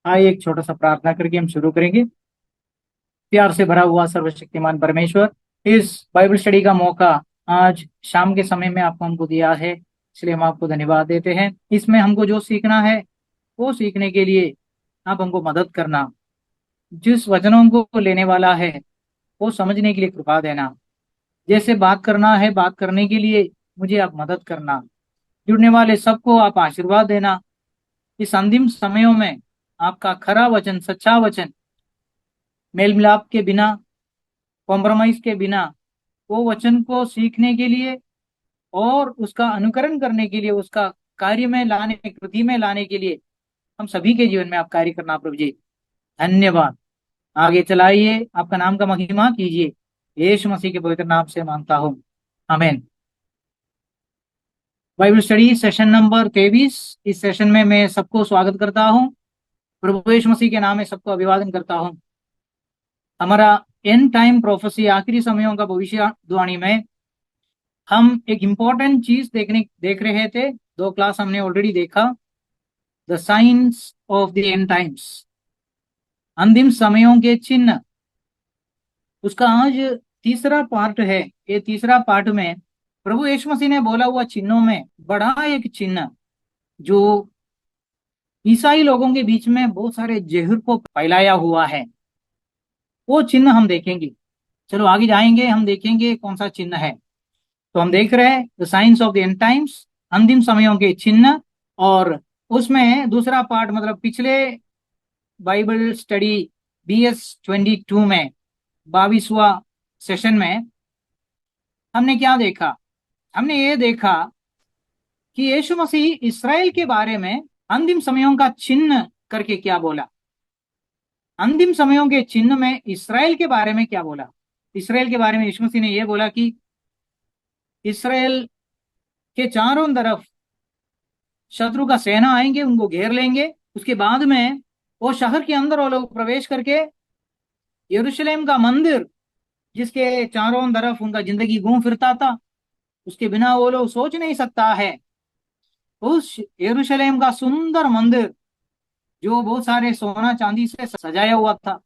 आइए एक छोटा सा प्रार्थना करके हम शुरू करेंगे। प्यार से भरा हुआ सर्वशक्तिमान परमेश्वर, इस बाइबल स्टडी का मौका आज शाम के समय में आपको हमको दिया है, इसलिए हम आपको धन्यवाद देते हैं। इसमें हमको जो सीखना है वो सीखने के लिए आप हमको मदद करना। जिस वचनों को लेने वाला है वो समझने के लिए कृपा देना। जैसे बात करना है, बात करने के लिए मुझे आप मदद करना। जुड़ने वाले सबको आप आशीर्वाद देना। इस अंतिम समयों में आपका खरा वचन, सच्चा वचन, मेल मिलाप के बिना, कॉम्प्रोमाइज के बिना, वो वचन को सीखने के लिए और उसका अनुकरण करने के लिए, उसका कार्य में लाने, कृति में लाने के लिए हम सभी के जीवन में आप कार्य करना प्रभु जी। धन्यवाद। आगे चलाइए, आपका नाम का महिमा कीजिए। यीशु मसीह के पवित्र नाम से मांगता हूँ, आमीन। Bible study session number 23। इस सेशन में मैं सबको स्वागत करता हूँ। प्रभु यीशु मसीह के नाम में सबको अभिवादन करता हूँ। हमारा एंड टाइम प्रोफेसी, आखिरी समयों का भविष्यवाणी में हम एक इंपॉर्टेंट चीज देख रहे थे। दो क्लास हमने ऑलरेडी देखा, the science of the end times, अंतिम समयों के चिन्ह। उसका आज तीसरा पार्ट है। ये तीसरा पार्ट में प्रभु यीशु मसीह ने बोला हुआ चिन्हों में बड़ा एक चिन्ह जो ईसाई लोगों के बीच में बहुत सारे जहर को फैलाया हुआ है, वो चिन्ह हम देखेंगे। चलो आगे जाएंगे, हम देखेंगे कौन सा चिन्ह है। तो हम देख रहे हैं the science of the end times, अंतिम समयों के चिन्ह। और उसमें दूसरा पार्ट, मतलब पिछले बाइबल स्टडी BS 22 में, 22वां सेशन में हमने क्या देखा? हमने ये देखा कि यीशु मसीह इसराइल के बारे में अंतिम समयों का चिन्ह करके क्या बोला। अंतिम समयों के चिन्ह में इसराइल के बारे में क्या बोला? इसराइल के बारे में यीशु मसीह ने यह बोला कि इसराइल के चारों तरफ शत्रु का सेना आएंगे, उनको घेर लेंगे। उसके बाद में वो शहर के अंदर वो लोग प्रवेश करके यरूशलेम का मंदिर, जिसके चारों तरफ उनका जिंदगी घूम फिरता था, उसके बिना वो लोग सोच नहीं सकता है। उस यरूशलेम का सुंदर मंदिर जो बहुत सारे सोना चांदी से सजाया हुआ था,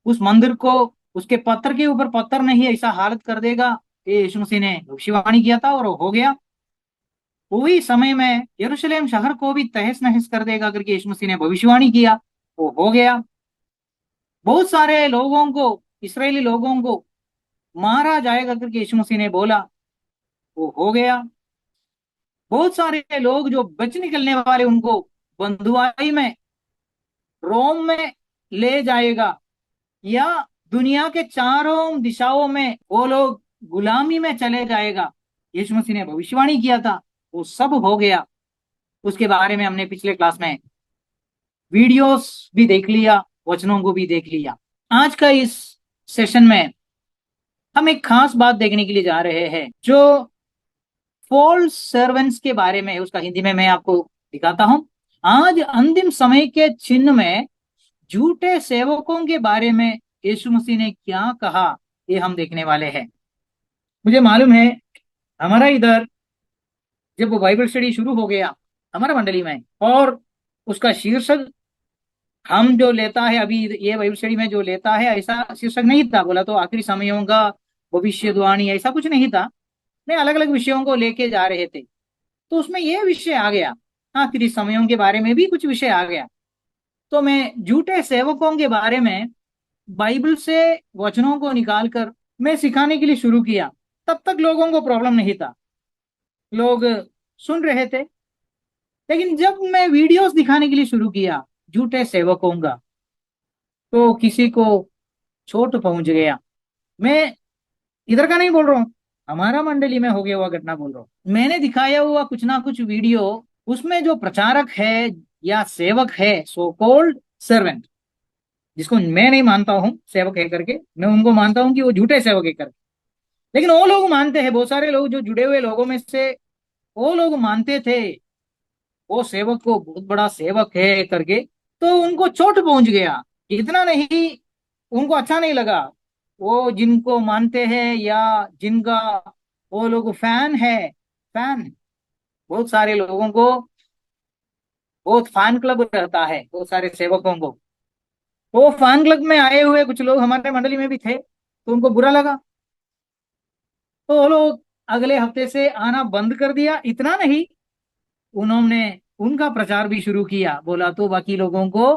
उस मंदिर को उसके पत्थर के ऊपर पत्थर नहीं, ऐसा हालत कर देगा, ये यीशु मसीह ने भविष्यवाणी किया था और हो गया। वही समय में यरूशलेम शहर को भी तहस नहस कर देगा करके यीशु मसीह ने भविष्यवाणी किया, वो हो गया। बहुत सारे लोगों को, इसराइली लोगों को मारा जाएगा करके यीशु मसीह ने बोला, वो हो गया। बहुत सारे लोग जो बच निकलने वाले, उनको बंधुआई में, रोम में ले जाएगा, या दुनिया के चारों दिशाओं में वो लोग गुलामी में चले जाएगा। यीशु मसीह ने भविष्यवाणी किया था, वो सब हो गया। उसके बारे में हमने पिछले क्लास में वीडियोस भी देख लिया, वचनों को भी देख लिया। आज का इस सेशन में हम एक खास बात देखने के लिए जा रहे हैं, जो फॉल्स सर्वेंट्स के बारे में है। उसका हिंदी में मैं आपको दिखाता हूं। आज अंतिम समय के चिन्ह में झूठे सेवकों के बारे में यीशु मसीह ने क्या कहा, ये हम देखने वाले हैं। मुझे मालूम है, हमारा इधर जब वो बाइबल स्टडी शुरू हो गया हमारा मंडली में, और उसका शीर्षक हम जो लेता है अभी, ये बाइबल स्टडी में जो लेता है, ऐसा शीर्षक नहीं था। बोला तो आखिरी समयों का भविष्यवाणी, ऐसा कुछ नहीं था। मैं अलग अलग विषयों को लेके जा रहे थे, तो उसमें यह विषय आ गया, आखिरी समयों के बारे में भी कुछ विषय आ गया। तो मैं झूठे सेवकों के बारे में बाइबल से वचनों को निकालकर मैं सिखाने के लिए शुरू किया। तब तक लोगों को प्रॉब्लम नहीं था, लोग सुन रहे थे। लेकिन जब मैं वीडियोस दिखाने के लिए शुरू किया झूठे सेवकों का, तो किसी को चोट पहुंच गया। मैं इधर का नहीं बोल रहा हूँ, हमारा मंडली में हो गया हुआ घटना बोल रहा हूँ। मैंने दिखाया हुआ कुछ ना कुछ वीडियो, उसमें जो प्रचारक है या सेवक है, सो कॉल्ड सर्वेंट, जिसको मैं नहीं मानता हूँ सेवक है करके, मैं उनको मानता हूँ कि वो झूठे सेवक है करके। लेकिन वो लोग मानते हैं, बहुत सारे लोग जो जुड़े हुए लोगों में से वो लोग मानते थे वो सेवक को बहुत बड़ा सेवक है करके। तो उनको चोट पहुंच गया। इतना नहीं, उनको अच्छा नहीं लगा। वो जिनको मानते हैं या जिनका वो लोग फैन है, फैन, बहुत सारे लोगों को बहुत फैन क्लब रहता है बहुत सारे सेवकों को। वो फैन क्लब में आए हुए कुछ लोग हमारे मंडली में भी थे, तो उनको बुरा लगा, तो वो लोग अगले हफ्ते से आना बंद कर दिया। इतना नहीं, उन्होंने उनका प्रचार भी शुरू किया। बोला तो बाकी लोगों को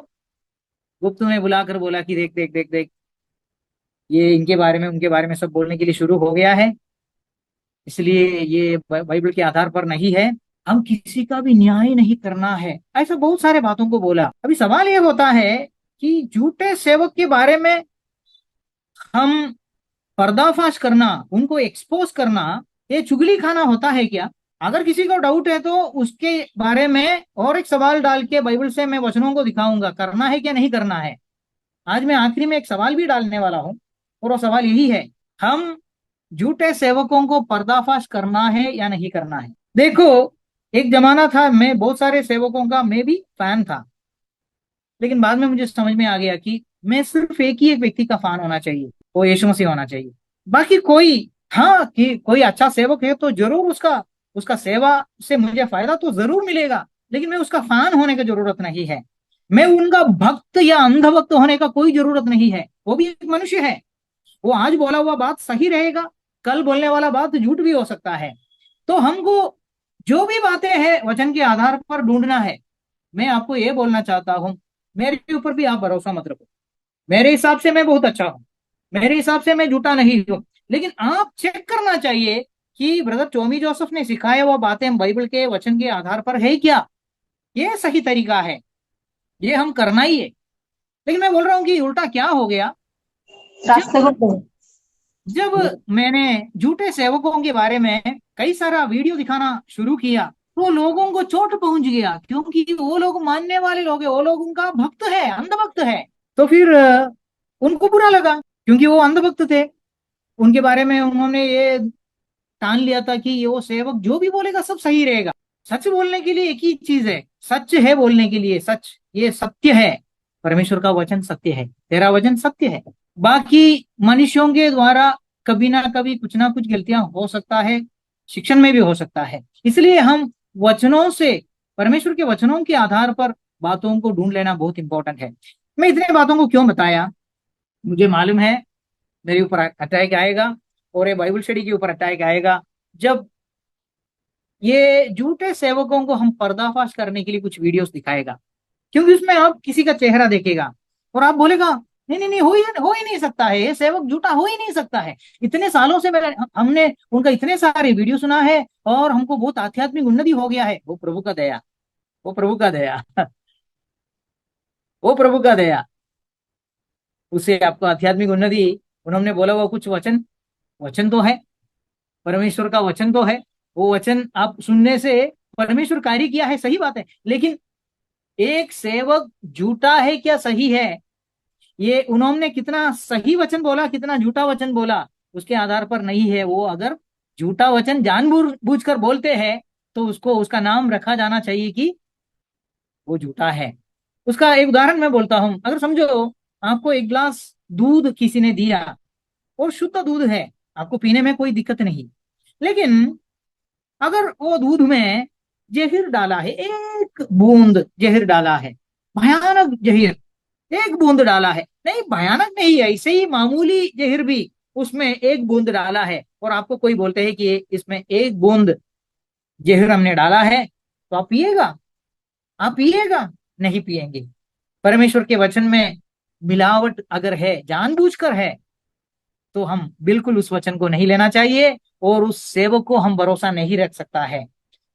गुप्त में बुलाकर बोला कि देख देख देख देख, ये इनके बारे में उनके बारे में सब बोलने के लिए शुरू हो गया है, इसलिए ये बाइबल के आधार पर नहीं है। हम किसी का भी न्याय नहीं करना है, ऐसा बहुत सारे बातों को बोला। अभी सवाल ये होता है कि झूठे सेवक के बारे में हम पर्दाफाश करना, उनको एक्सपोज करना, ये चुगली खाना होता है क्या? अगर किसी को डाउट है तो उसके बारे में और एक सवाल डाल के बाइबल से मैं वचनों को दिखाऊंगा करना है क्या नहीं करना है। आज मैं आखिरी में एक सवाल भी डालने वाला हूं, और वो सवाल यही है, हम झूठे सेवकों को पर्दाफाश करना है या नहीं करना है? देखो, एक जमाना था मैं बहुत सारे सेवकों का मैं भी फैन था, लेकिन बाद में मुझे समझ में आ गया कि मैं सिर्फ एक ही एक व्यक्ति का फैन होना चाहिए, वो यीशु मसीह होना चाहिए। बाकी कोई, हाँ कि कोई अच्छा सेवक है तो जरूर उसका उसका सेवा से मुझे फायदा तो जरूर मिलेगा, लेकिन मैं उसका फैन होने की जरूरत नहीं है। मैं उनका भक्त या अंधभक्त होने का कोई जरूरत नहीं है। वो भी एक मनुष्य है, वो आज बोला हुआ बात सही रहेगा, कल बोलने वाला बात झूठ भी हो सकता है। तो हमको जो भी बातें हैं वचन के आधार पर ढूंढना है। मैं आपको ये बोलना चाहता हूं, मेरे ऊपर भी आप भरोसा मत रखो। मेरे हिसाब से मैं बहुत अच्छा हूं, मेरे हिसाब से मैं झूठा नहीं हूं, लेकिन आप चेक करना चाहिए कि ब्रदर टॉमी जोसेफ ने सिखाया हुआ बातें बाइबल के वचन के आधार पर है क्या, ये सही तरीका है, ये हम करना ही है। लेकिन मैं बोल रहा हूँ कि उल्टा क्या हो गया, रास्ते जब को जब मैंने झूठे सेवकों के बारे में कई सारा वीडियो दिखाना शुरू किया, तो लोगों को चोट पहुंच गया, क्योंकि वो लोग मानने वाले लोग हैं, वो लोग उनका भक्त है, अंधभक्त है। तो फिर उनको बुरा लगा, क्योंकि वो अंधभक्त थे। उनके बारे में उन्होंने ये ठान लिया था कि ये वो सेवक जो भी बोलेगा सब सही रहेगा। सच बोलने के लिए एक ही चीज है, सच है बोलने के लिए, सच, ये सत्य है। परमेश्वर का वचन सत्य है, तेरा वचन सत्य है। बाकी मनुष्यों के द्वारा कभी ना कुछ गलतियां हो सकता है, शिक्षण में भी हो सकता है। इसलिए हम वचनों से, परमेश्वर के वचनों के आधार पर बातों को ढूंढ लेना बहुत इंपॉर्टेंट है। मैं इतने बातों को क्यों बताया, मुझे मालूम है मेरे ऊपर अटैक आएगा, और ये बाइबल स्टडी के ऊपर अटैक आएगा, जब ये झूठे सेवकों को हम पर्दाफाश करने के लिए कुछ वीडियोस दिखाएगा। क्योंकि उसमें आप किसी का चेहरा देखेगा और आप बोलेगा नहीं नहीं नहीं, हो ही नहीं सकता है, ये सेवक झूठा हो ही नहीं सकता है। इतने सालों से हमने उनका इतने सारे वीडियो सुना है, और हमको बहुत आध्यात्मिक उन्नति हो गया है। वो प्रभु का दया, वो प्रभु का दया वो प्रभु का दया। उसे आपको आध्यात्मिक उन्नति, उन्होंने बोला हुआ कुछ वचन, वचन तो है, परमेश्वर का वचन तो है, वो वचन आप सुनने से परमेश्वर कार्य किया है, सही बात है। लेकिन एक सेवक झूठा है क्या सही है, ये उन्होंने कितना सही वचन बोला कितना झूठा वचन बोला उसके आधार पर नहीं है। वो अगर झूठा वचन जानबूझ कर बोलते हैं तो उसको उसका नाम रखा जाना चाहिए कि वो झूठा है। उसका एक उदाहरण मैं बोलता हूं। अगर समझो आपको एक गिलास दूध किसी ने दिया, और शुद्ध दूध है, आपको पीने में कोई दिक्कत नहीं, लेकिन अगर वो दूध में जहर डाला है, एक बूंद जहर डाला है, भयानक जहर, एक बूंद डाला है, नहीं भयानक नहीं है, ऐसे ही मामूली जहर भी उसमें एक बूंद डाला है, और आपको कोई बोलते हैं कि इसमें एक बूंद जहर हमने डाला है, तो आप पिएगा? आप पिएगा? नहीं पिएंगे। परमेश्वर के वचन में मिलावट अगर है, जानबूझकर है, तो हम बिल्कुल उस वचन को नहीं लेना चाहिए, और उस सेवक को हम भरोसा नहीं रख सकता है।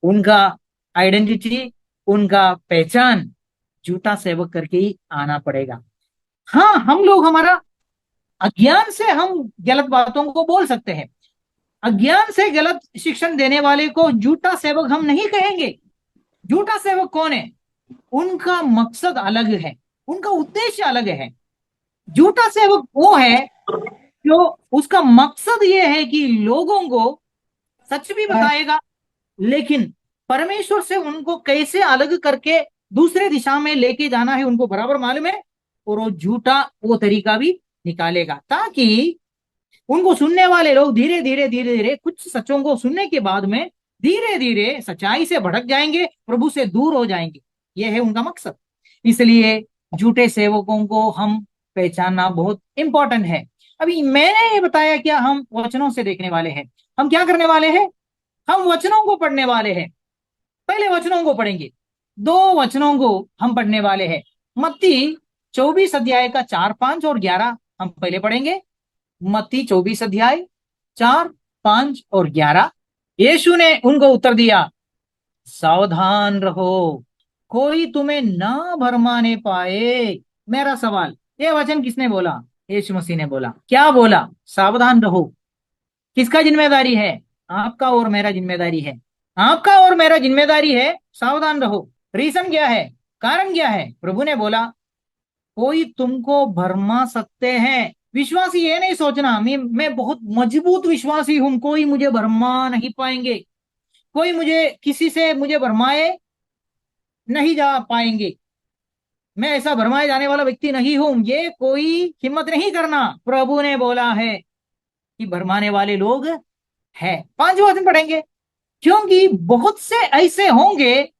उनका आइडेंटिटी, उनका पहचान झूठा सेवक करके ही आना पड़ेगा। हाँ, हम लोग हमारा अज्ञान से हम गलत बातों को बोल सकते हैं। अज्ञान से गलत शिक्षण देने वाले को झूठा सेवक हम नहीं कहेंगे। झूठा सेवक कौन है? उनका मकसद अलग है, उनका उद्देश्य अलग है। झूठा सेवक वो है जो उसका मकसद ये है कि लोगों को सच भी बताएगा, लेकिन परमेश्वर से उनको कैसे अलग करके दूसरे दिशा में लेके जाना है उनको बराबर मालूम है, और वो झूठा वो तरीका भी निकालेगा, ताकि उनको सुनने वाले लोग धीरे धीरे कुछ सच्चों को सुनने के बाद में धीरे धीरे सच्चाई से भटक जाएंगे, प्रभु से दूर हो जाएंगे। ये है उनका मकसद। इसलिए झूठे सेवकों को हम पहचानना बहुत इंपॉर्टेंट है। अभी मैंने ये बताया क्या, हम वचनों से देखने वाले हैं। हम क्या करने वाले हैं, हम वचनों को पढ़ने वाले हैं। पहले वचनों को पढ़ेंगे, दो वचनों को हम पढ़ने वाले हैं। मत्ती 24 अध्याय का 4, 5 और 11 हम पहले पढ़ेंगे। मत्ती 24 अध्याय 4, 5 और 11। यीशु ने उनको उत्तर दिया, सावधान रहो, कोई तुम्हें ना भरमाने पाए। मेरा सवाल, ये वचन किसने बोला? यीशु मसीह ने बोला। क्या बोला? सावधान रहो। किसका जिम्मेदारी है? आपका और मेरा जिम्मेदारी है। आपका और मेरा जिम्मेदारी है सावधान रहो। रीजन क्या है, कारण क्या है? प्रभु ने बोला कोई तुमको भरमा सकते हैं। विश्वासी ये नहीं सोचना मैं बहुत मजबूत विश्वासी हूं, कोई मुझे भरमा नहीं पाएंगे, कोई मुझे किसी से मुझे भरमाए नहीं जा पाएंगे, मैं ऐसा भरमाए जाने वाला व्यक्ति नहीं हूं, ये कोई हिम्मत नहीं करना। प्रभु ने बोला है कि भरमाने वाले लोग है। 5वां वचन पढ़ेंगे। क्योंकि बहुत से ऐसे होंगे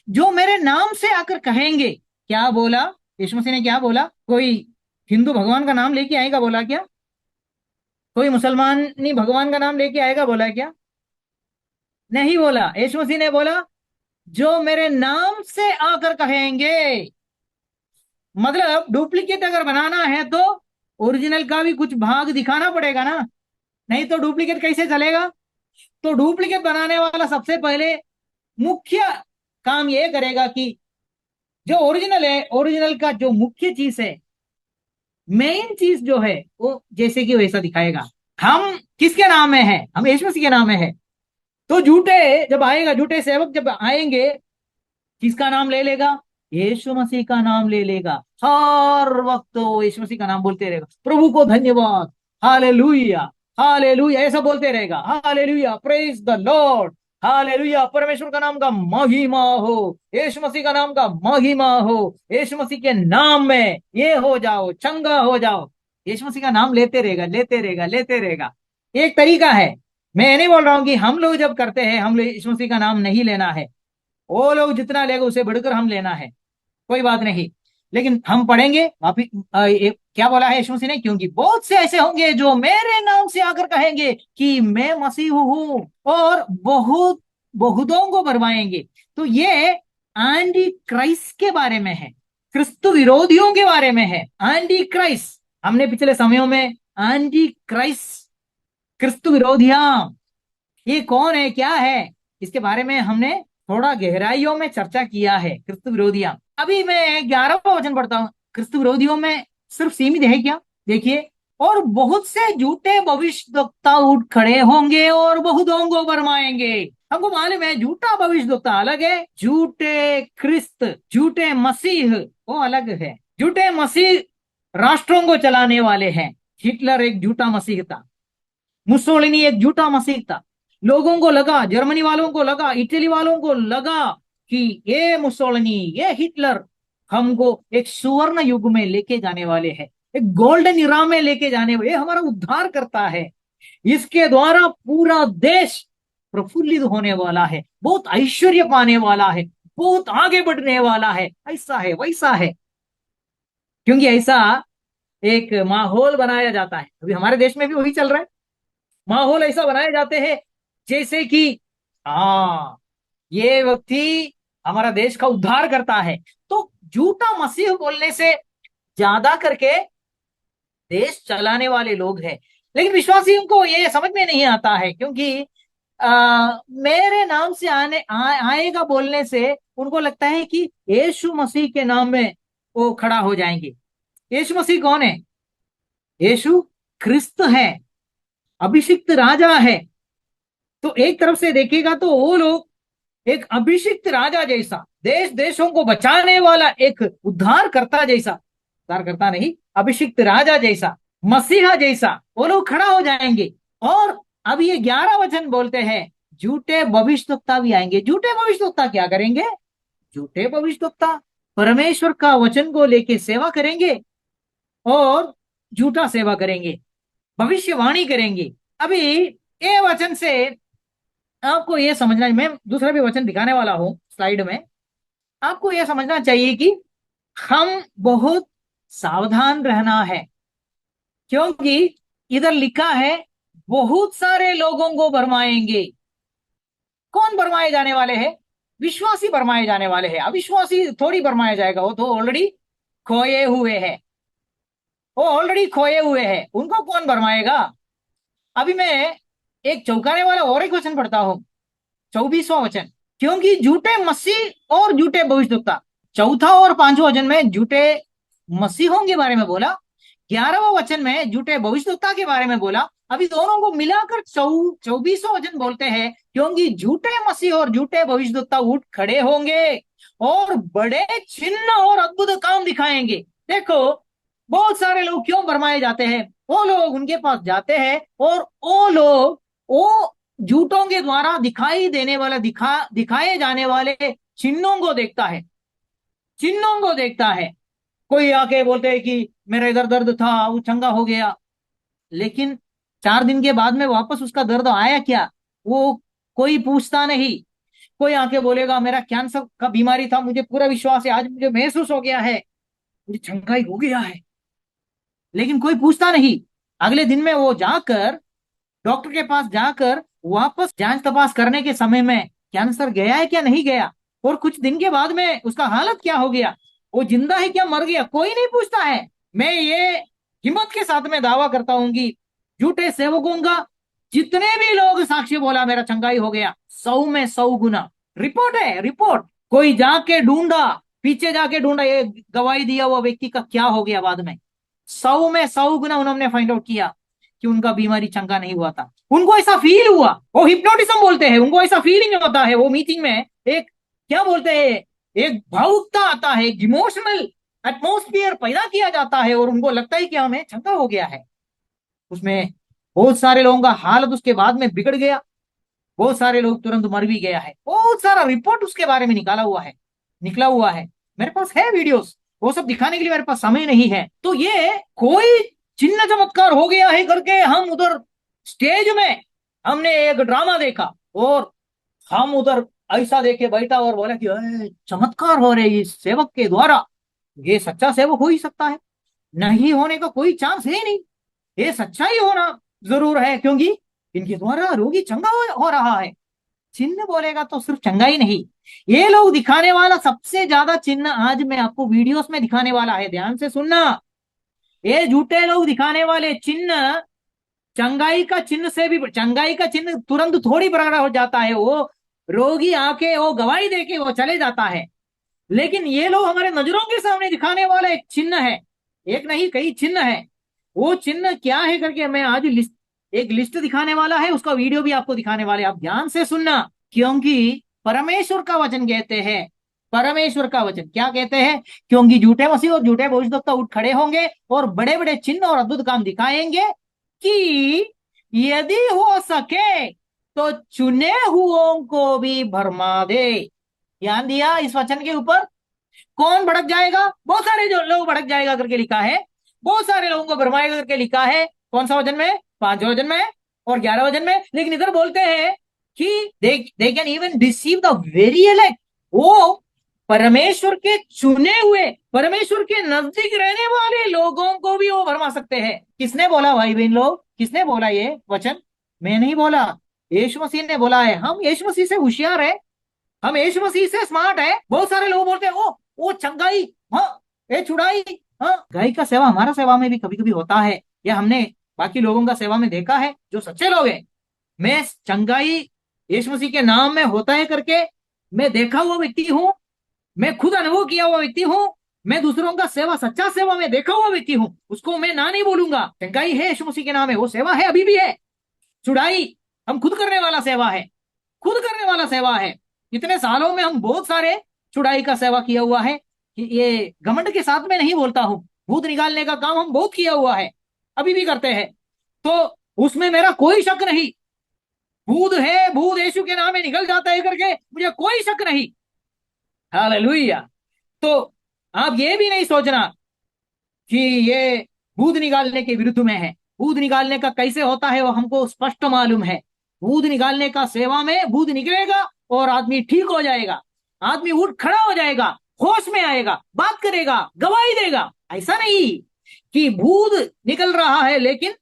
जो मेरे नाम से आकर कहेंगे। क्या बोला यीशु मसीह ने? क्या बोला? कोई हिंदू भगवान का नाम लेके आएगा बोला क्या? कोई मुसलमानी भगवान का नाम लेके आएगा बोला क्या? नहीं बोला। यीशु मसीह ने बोला जो मेरे नाम से आकर कहेंगे। मतलब डुप्लीकेट अगर बनाना है तो ओरिजिनल का भी कुछ भाग दिखाना पड़ेगा ना, नहीं तो डुप्लीकेट कैसे चलेगा? तो डुप्लीकेट बनाने वाला सबसे पहले मुख्य काम ये करेगा कि जो ओरिजिनल है, ओरिजिनल का जो मुख्य चीज है, मेन चीज जो है, वो जैसे कि वैसा दिखाएगा। हम किसके नाम में है? हम यीशु मसीह के नाम में है। तो झूठे जब आएगा, झूठे सेवक जब आएंगे, किसका नाम ले लेगा? यीशु मसीह का नाम ले लेगा। हर वक्त वो यीशु मसीह का नाम बोलते रहेगा, प्रभु को धन्यवाद, हालेलुया, हालेलुया, ऐसा बोलते रहेगा। Hallelujah, praise the Lord, hallelujah, परमेश्वर का नाम का महिमा हो, यीशु मसीह का नाम का महिमा हो, यीशु मसीह के नाम में ये हो जाओ, चंगा हो जाओ। यीशु मसीह का नाम लेते रहेगा, लेते रहेगा, लेते रहेगा। एक तरीका है। मैं नहीं बोल रहा हूं कि हम लोग जब करते हैं, हम लोग यीशु मसीह का नाम नहीं लेना है। वो लोग जितना लेगा उसे बढ़कर हम लेना है, कोई बात नहीं। लेकिन हम पढ़ेंगे वापिस, क्या बोला है यीशु मसीह ने? क्योंकि बहुत से ऐसे होंगे जो मेरे नाम से आकर कहेंगे कि मैं मसीह हूं, और बहुत बहुतों को भरमाएंगे। तो ये एंटी क्राइस्ट के बारे में है, क्रिस्तु विरोधियों के बारे में है। एंटी क्राइस्ट, हमने पिछले समयों में एंटी क्राइस्ट, क्रिस्तु विरोधिया, ये कौन है, क्या है, इसके बारे में हमने थोड़ा गहराइयों में चर्चा किया है। क्रिस्तु विरोधियां, अभी मैं 11वां वचन पढ़ता हूं। क्रिस्तु विरोधियों में सिर्फ सीमित है क्या? देखिए, और बहुत से झूठे भविष्यद्वक्ता उठ खड़े होंगे और बहुतों को भरमाएंगे। हमको मालूम है झूठा भविष्यद्वक्ता अलग है, झूठे क्रिस्त, झूठे मसीह वो अलग है। झूठे मसीह राष्ट्रों को चलाने वाले हैं। हिटलर एक झूठा मसीह था, मुसोलिनी एक झूठा मसीह था। लोगों को लगा, जर्मनी वालों को लगा, इटली वालों को लगा कि ये मुसोलिनी, ये हिटलर हमको एक सुवर्ण युग में लेके जाने वाले हैं, एक गोल्डन इरा में लेके जाने वाले, ये हमारा उद्धार करता है, इसके द्वारा पूरा देश प्रफुल्लित होने वाला है, बहुत ऐश्वर्य पाने वाला है, बहुत आगे बढ़ने वाला है, ऐसा है वैसा है। क्योंकि ऐसा एक माहौल बनाया जाता है। अभी हमारे देश में भी वही चल रहा है। माहौल ऐसा बनाए जाते हैं जैसे कि हाँ, ये व्यक्ति हमारा देश का उद्धार करता है। तो झूठा मसीह बोलने से ज्यादा करके देश चलाने वाले लोग हैं। लेकिन विश्वासियों को ये समझ में नहीं आता है, क्योंकि मेरे नाम से आएगा बोलने से उनको लगता है कि यीशु मसीह के नाम में वो खड़ा हो जाएंगे। यीशु मसीह कौन है? यीशु क्रिस्त है, अभिषिक्त राजा है। तो एक तरफ से देखिएगा तो वो लोग एक अभिषिक्त राजा जैसा, देश देशों को बचाने वाला एक उद्धार करता जैसा, उद्धार करता नहीं, अभिषिक्त राजा जैसा, मसीहा जैसा वो लोग खड़ा हो जाएंगे। और अब ये 11 वचन बोलते हैं झूठे भविष्यवक्ता भी आएंगे। झूठे भविष्यवक्ता क्या करेंगे? झूठे भविष्यवक्ता परमेश्वर का वचन को लेके सेवा करेंगे और झूठा सेवा करेंगे, भविष्यवाणी करेंगे। अभी ये वचन से आपको ये समझना है, मैं दूसरा भी वचन दिखाने वाला हूं स्लाइड में। आपको यह समझना चाहिए कि हम बहुत सावधान रहना है, क्योंकि इधर लिखा है बहुत सारे लोगों को भरमाएंगे। कौन भरमाए जाने वाले हैं? विश्वासी भरमाए जाने वाले हैं, अविश्वासी थोड़ी भरमाया जाएगा। वो तो ऑलरेडी खोए हुए हैं, वो ऑलरेडी खोए हुए हैं, उनको कौन भरमाएगा? अभी मैं एक चौंकाने वाला और एक वचन पढ़ता हूं, 24वां वचन। क्योंकि झूठे मसीह और झूठे भविष्यद्वक्ता, चौथा और पांचवा वचन में झूठे मसीहों के बारे में बोला, 11वां वचन में झूठे भविष्यद्वक्ता के बारे में बोला। अभी दोनों को मिलाकर 24वां वचन बोलते हैं, क्योंकि झूठे मसीह और झूठे भविष्यद्वक्ता उठ खड़े होंगे और बड़े चिन्ह और अद्भुत काम दिखाएंगे। देखो, बहुत सारे लोग क्यों भरमाए जाते हैं? वो लोग उनके पास जाते हैं और वो लोग वो झूठों के द्वारा दिखाई देने वाला दिखाए जाने वाले चिन्हों को देखता है, चिन्हों को देखता है। कोई आके बोलते हैं कि मेरा इधर दर्द था, वो चंगा हो गया, लेकिन 4 दिन के बाद में वापस उसका दर्द आया क्या, वो कोई पूछता नहीं। कोई आके बोलेगा मेरा कैंसर का बीमारी था, मुझे पूरा विश्वास है, आज मुझे महसूस हो गया है, मुझे चंगाई हो गया है, लेकिन कोई पूछता नहीं। अगले दिन में वो जाकर डॉक्टर के पास जाकर वापस जांच तपास करने के समय में कैंसर गया है क्या नहीं गया, और कुछ दिन के बाद में उसका हालत क्या हो गया, वो जिंदा है क्या मर गया, कोई नहीं पूछता है। मैं ये हिम्मत के साथ में दावा करता हूं कि झूठे सेवकों का जितने भी लोग साक्षी बोला मेरा चंगाई हो गया, 100 में 100 गुना रिपोर्ट है, रिपोर्ट। कोई जाके ढूंढा, पीछे जाके ढूंढा ये गवाही दिया हुआ व्यक्ति का क्या हो गया बाद में, 100 में 100 गुना उन्होंने फाइंड आउट किया कि उनका बीमारी चंगा नहीं हुआ था। उनको ऐसा फील हुआ, वो हिप्नोटिज्म बोलते हैं, उनको ऐसा फीलिंग होता है। वो मीटिंग में एक क्या बोलते हैं, एक भावुकता आता है, एक इमोशनल एटमोस्फियर पैदा किया जाता है और उनको लगता है कि हमें चंगा हो गया है। उसमें बहुत सारे लोगों का हालत उसके बाद में बिगड़ गया, बहुत सारे लोग तुरंत मर भी गया है, बहुत सारा रिपोर्ट उसके बारे में निकला हुआ है। मेरे पास है वीडियोस, वो सब दिखाने के लिए मेरे पास समय नहीं है। तो ये कोई चिन्ह चमत्कार हो गया है करके हम उधर स्टेज में हमने एक ड्रामा देखा और हम उधर ऐसा देखे बैठा और बोला कि चमत्कार हो रहे इस सेवक के द्वारा, ये सच्चा सेवक हो ही सकता है, नहीं होने का कोई चांस है नहीं, ये सच्चा ही होना जरूर है, क्योंकि इनके द्वारा रोगी चंगा हो रहा है। चिन्ह बोलेगा तो सिर्फ चंगा ही नहीं, ये लोग दिखाने वाला सबसे ज्यादा चिन्ह आज मैं आपको वीडियोस में दिखाने वाला है, ध्यान से सुनना। ये झूठे लोग दिखाने वाले चिन्ह चंगाई का चिन्ह से भी, चंगाई का चिन्ह तुरंत थोड़ी प्रकट हो जाता है, वो रोगी आके वो गवाही देके वो चले जाता है। लेकिन ये लोग हमारे नजरों के सामने दिखाने वाला एक चिन्ह है, एक नहीं कई चिन्ह है। वो चिन्ह क्या है करके मैं आज एक लिस्ट दिखाने वाला है, उसका वीडियो भी आपको दिखाने वाले, आप ध्यान से सुनना। क्योंकि परमेश्वर का वचन कहते हैं, परमेश्वर का वचन क्या कहते हैं, क्योंकि झूठे मसीह और झूठे भविष्यद्वक्ता उठ खड़े होंगे और बड़े बड़े चिन्ह और अद्भुत काम दिखाएंगे कि यदि हो सके तो चुने हुओं को भी भरमा दे। ध्यान दिया इस वचन के ऊपर? कौन भड़क जाएगा? बहुत सारे जो लोग भड़क जाएगा करके लिखा है, बहुत सारे लोगों को भरमाएगा करके लिखा है। कौन सा वचन में? 5वें वचन में और 11वें वचन में। लेकिन इधर बोलते हैं कि they can even deceive the very elect, वो परमेश्वर के चुने हुए, परमेश्वर के नजदीक रहने वाले लोगों को भी वो भरमा सकते हैं। किसने बोला भाई बहन लोग, किसने बोला ये वचन? मैं नहीं बोला, यीशु मसीह ने बोला है। हम यीशु मसीह से होशियार है, हम यीशु मसीह से स्मार्ट है। बहुत सारे लोग बोलते हैं ओ चंगाई, हाँ ए छुड़ाई, हाँ गाय का सेवा हमारा सेवा में भी कभी कभी होता है, या हमने बाकी लोगों का सेवा में देखा है जो सच्चे लोग हैं। मैं चंगाई यीशु मसीह के नाम में होता है करके मैं देखा हुआ व्यक्ति हूँ, मैं खुद अनुभव किया हुआ व्यक्ति हूँ, मैं दूसरों का सेवा सच्चा सेवा में देखा हुआ व्यक्ति हूँ, उसको मैं ना नहीं बोलूंगा। चंगाई है यीशु मसीह के नाम है, वो सेवा है, अभी भी है। चुड़ाई हम खुद करने वाला सेवा है, खुद करने वाला सेवा है। इतने सालों में हम बहुत सारे चुड़ाई का सेवा किया हुआ है, ये घमंड के साथ में नहीं बोलता हूं, भूत निकालने का काम हम बहुत किया हुआ है, अभी भी करते हैं, तो उसमें मेरा कोई शक नहीं। भूत है, भूत यीशु के नाम में निकल जाता है करके मुझे कोई शक नहीं। हालेलुया। तो आप ये भी नहीं सोचना कि ये भूत निकालने के विरुद्ध में है। भूत निकालने का कैसे होता है वो हमको स्पष्ट मालूम है। भूत निकालने का सेवा में भूत निकलेगा और आदमी ठीक हो जाएगा। आदमी उठ खड़ा हो जाएगा, होश में आएगा, बात करेगा, गवाही देगा। ऐसा नहीं कि भूत निकल रहा है लेकिन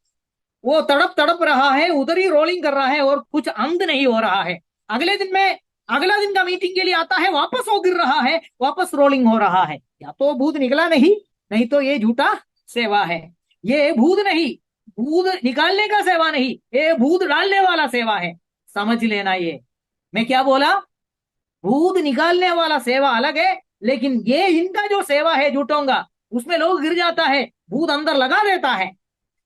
वो तड़प तड़प रहा है, उधर ही रोलिंग कर रहा है और कुछ अंत नहीं हो रहा है। अगले दिन में अगला दिन का मीटिंग के लिए आता है, वापस वो गिर रहा है, वापस रोलिंग हो रहा है। या तो भूत निकला नहीं, नहीं तो ये झूठा सेवा है। ये भूत नहीं, भूत निकालने का सेवा नहीं, ये भूत डालने वाला सेवा है। समझ लेना ये मैं क्या बोला। भूत निकालने वाला सेवा अलग है, लेकिन ये इनका जो सेवा है झूठों का, उसमें लोग गिर जाता है, भूत अंदर लगा देता है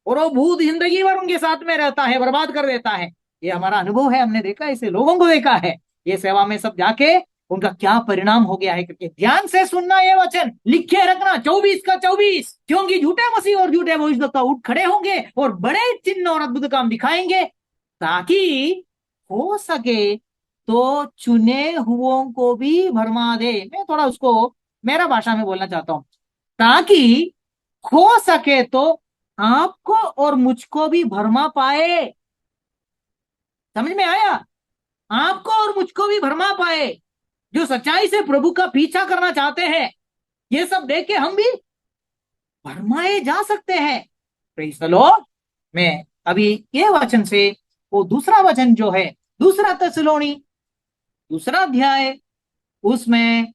और वो भूत जिंदगी भर उनके साथ में रहता है, बर्बाद कर देता है। ये हमारा अनुभव है, हमने देखा, ऐसे लोगों को देखा है। ये सेवा में सब जाके उनका क्या परिणाम हो गया है करके ध्यान से सुनना, ये वचन लिखे रखना 24 का 24, क्योंकि झूठे मसीह और झूठे भविष्यद्वक्ता उठ खड़े होंगे और बड़े चिन्ह और अद्भुत काम दिखाएंगे, ताकि हो सके तो चुने हुओं को भी भरमा दे। मैं थोड़ा उसको मेरा भाषा में बोलना चाहता हूं, ताकि हो सके तो आपको और मुझको भी भरमा पाए। समझ में आया? आपको और मुझको भी भरमा पाए, जो सच्चाई से प्रभु का पीछा करना चाहते हैं। ये सब देख के हम भी भरमाए जा सकते हैं। Praise the Lord. मैं अभी ये वचन से वो दूसरा वचन जो है, दूसरा थिस्सलुनी दूसरा अध्याय, उसमें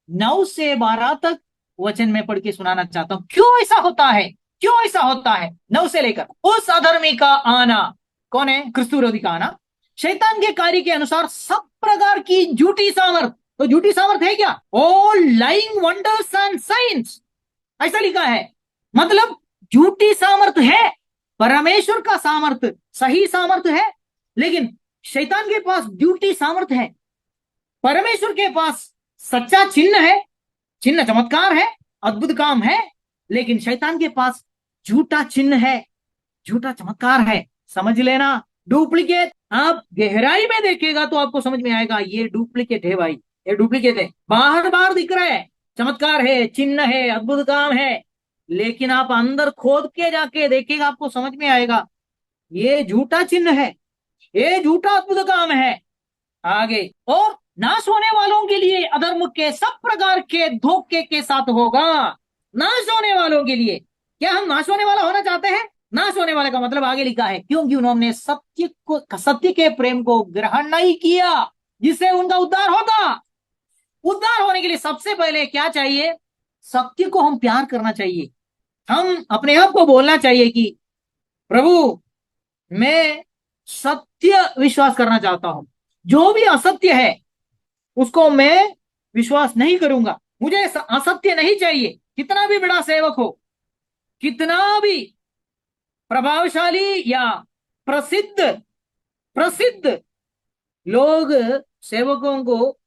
9 से 12 तक वचन में पढ़ के सुनाना चाहता हूं। क्यों ऐसा होता है, क्यों ऐसा होता है। 9 से लेकर, उस अधर्मी का आना, कौन है? क्रिस्तु विरोधी का आना, शैतान के कार्य के अनुसार सब प्रकार की झूठी सामर्थ। तो झूठी सामर्थ है क्या? All lying wonders and science, ऐसा लिखा है। मतलब झूठी सामर्थ है, परमेश्वर का सामर्थ सही सामर्थ है, लेकिन शैतान के पास झूठी सामर्थ है। परमेश्वर के पास सच्चा चिन्ह है, चिन्ह चमत्कार है, अद्भुत काम है, लेकिन शैतान के पास झूठा चिन्ह है, झूठा चमत्कार है। समझ लेना, डुप्लीकेट। आप गहराई में देखेगा तो आपको समझ में आएगा ये डुप्लीकेट है भाई, ये डुप्लीकेट है। बाहर बाहर दिख रहा है, चमत्कार है, चिन्ह है, अद्भुत काम है, लेकिन आप अंदर खोद के जाके देखेगा, आपको समझ में आएगा ये झूठा चिन्ह है, ये झूठा अद्भुत काम है। आगे, और नाश होने वालों के लिए अधर्म के सब प्रकार के धोखे के साथ होगा। नाश होने वालों के लिए, क्या हम नाश होने वाला होना चाहते हैं? नाश होने वाले का मतलब आगे लिखा है, क्योंकि उन्होंने सत्य के प्रेम को ग्रहण नहीं किया, जिससे उनका उद्धार होता। उद्धार होने के लिए सबसे पहले क्या चाहिए? सत्य को हम प्यार करना चाहिए। हम अपने आप को बोलना चाहिए कि प्रभु, मैं सत्य विश्वास करना चाहता हूं, जो भी असत्य है उसको मैं विश्वास नहीं करूंगा। मुझे असत्य नहीं चाहिए। कितना भी बड़ा सेवक हो, कितना भी प्रभावशाली या प्रसिद्ध प्रसिद्ध लोग सेवकों को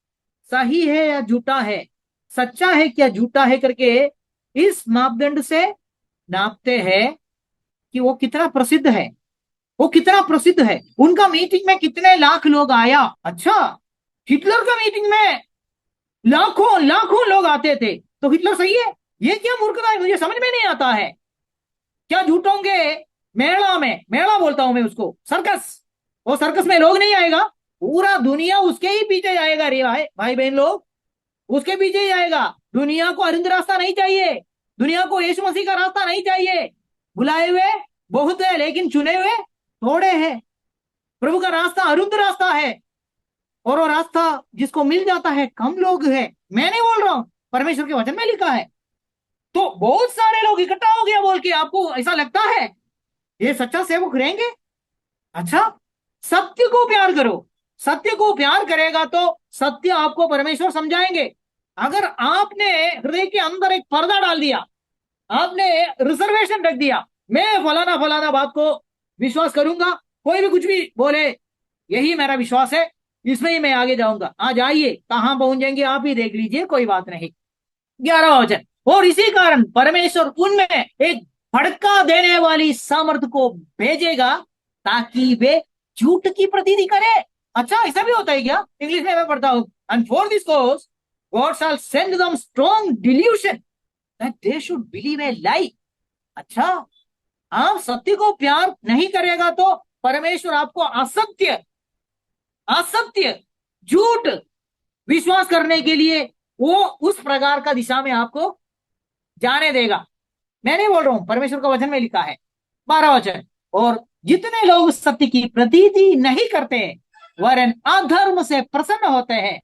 सही है या झूठा है, सच्चा है क्या झूठा है करके इस मापदंड से नापते हैं कि वो कितना प्रसिद्ध है, वो कितना प्रसिद्ध है। उनका मीटिंग में कितने लाख लोग आया। अच्छा, हिटलर का मीटिंग में लाखों लाखों लोग आते थे, तो हिटलर सही है? ये क्या मूर्खता है, मुझे समझ में नहीं आता है। क्या झूठों के मेला में, मेला बोलता हूं मैं उसको, सर्कस, वो सर्कस में लोग नहीं आएगा, पूरा दुनिया उसके ही पीछे जाएगा रे भाई, भाई बहन लोग, उसके पीछे ही आएगा। दुनिया को अरिंद रास्ता नहीं चाहिए, दुनिया को यीशु मसीह का रास्ता नहीं चाहिए। बुलाए हुए बहुत है, लेकिन चुने हुए थोड़े हैं। प्रभु का रास्ता अरुंद रास्ता है, और वो रास्ता जिसको मिल जाता है कम लोग है। मैं नहीं बोल रहा हूं, परमेश्वर के वचन में लिखा है। तो बहुत सारे लोग इकट्ठा हो गया बोल के आपको ऐसा लगता है ये सच्चा सेवक रहेंगे? अच्छा, सत्य को प्यार करो। सत्य को प्यार करेगा तो सत्य आपको परमेश्वर समझाएंगे। अगर आपने हृदय के अंदर एक पर्दा डाल दिया, आपने रिजर्वेशन रख दिया, मैं फलाना फलाना बात को विश्वास करूंगा, कोई भी कुछ भी बोले यही मेरा विश्वास है, इसमें ही मैं आगे जाऊंगा। आज आइए कहां पहुंच जाएंगे आप ही देख लीजिए, कोई बात नहीं। 11वां वचन, और इसी कारण परमेश्वर उनमें एक भड़का देने वाली सामर्थ को भेजेगा, ताकि वे झूठ की प्रतीति करे। अच्छा, ऐसा भी होता है क्या? इंग्लिश में मैं पढ़ता हूं, and for this cause God shall send them strong delusion that they should believe a lie. अच्छा, आप सत्य को प्यार नहीं करेगा तो परमेश्वर आपको असत्य, असत्य, झूठ विश्वास करने के लिए वो उस प्रकार का दिशा में आपको जाने देगा। मैं नहीं बोल रहा हूं, परमेश्वर का वचन में लिखा है 12 वचन। और जितने लोग सत्य की प्रतीति नहीं करते वरन अधर्म से प्रसन्न होते हैं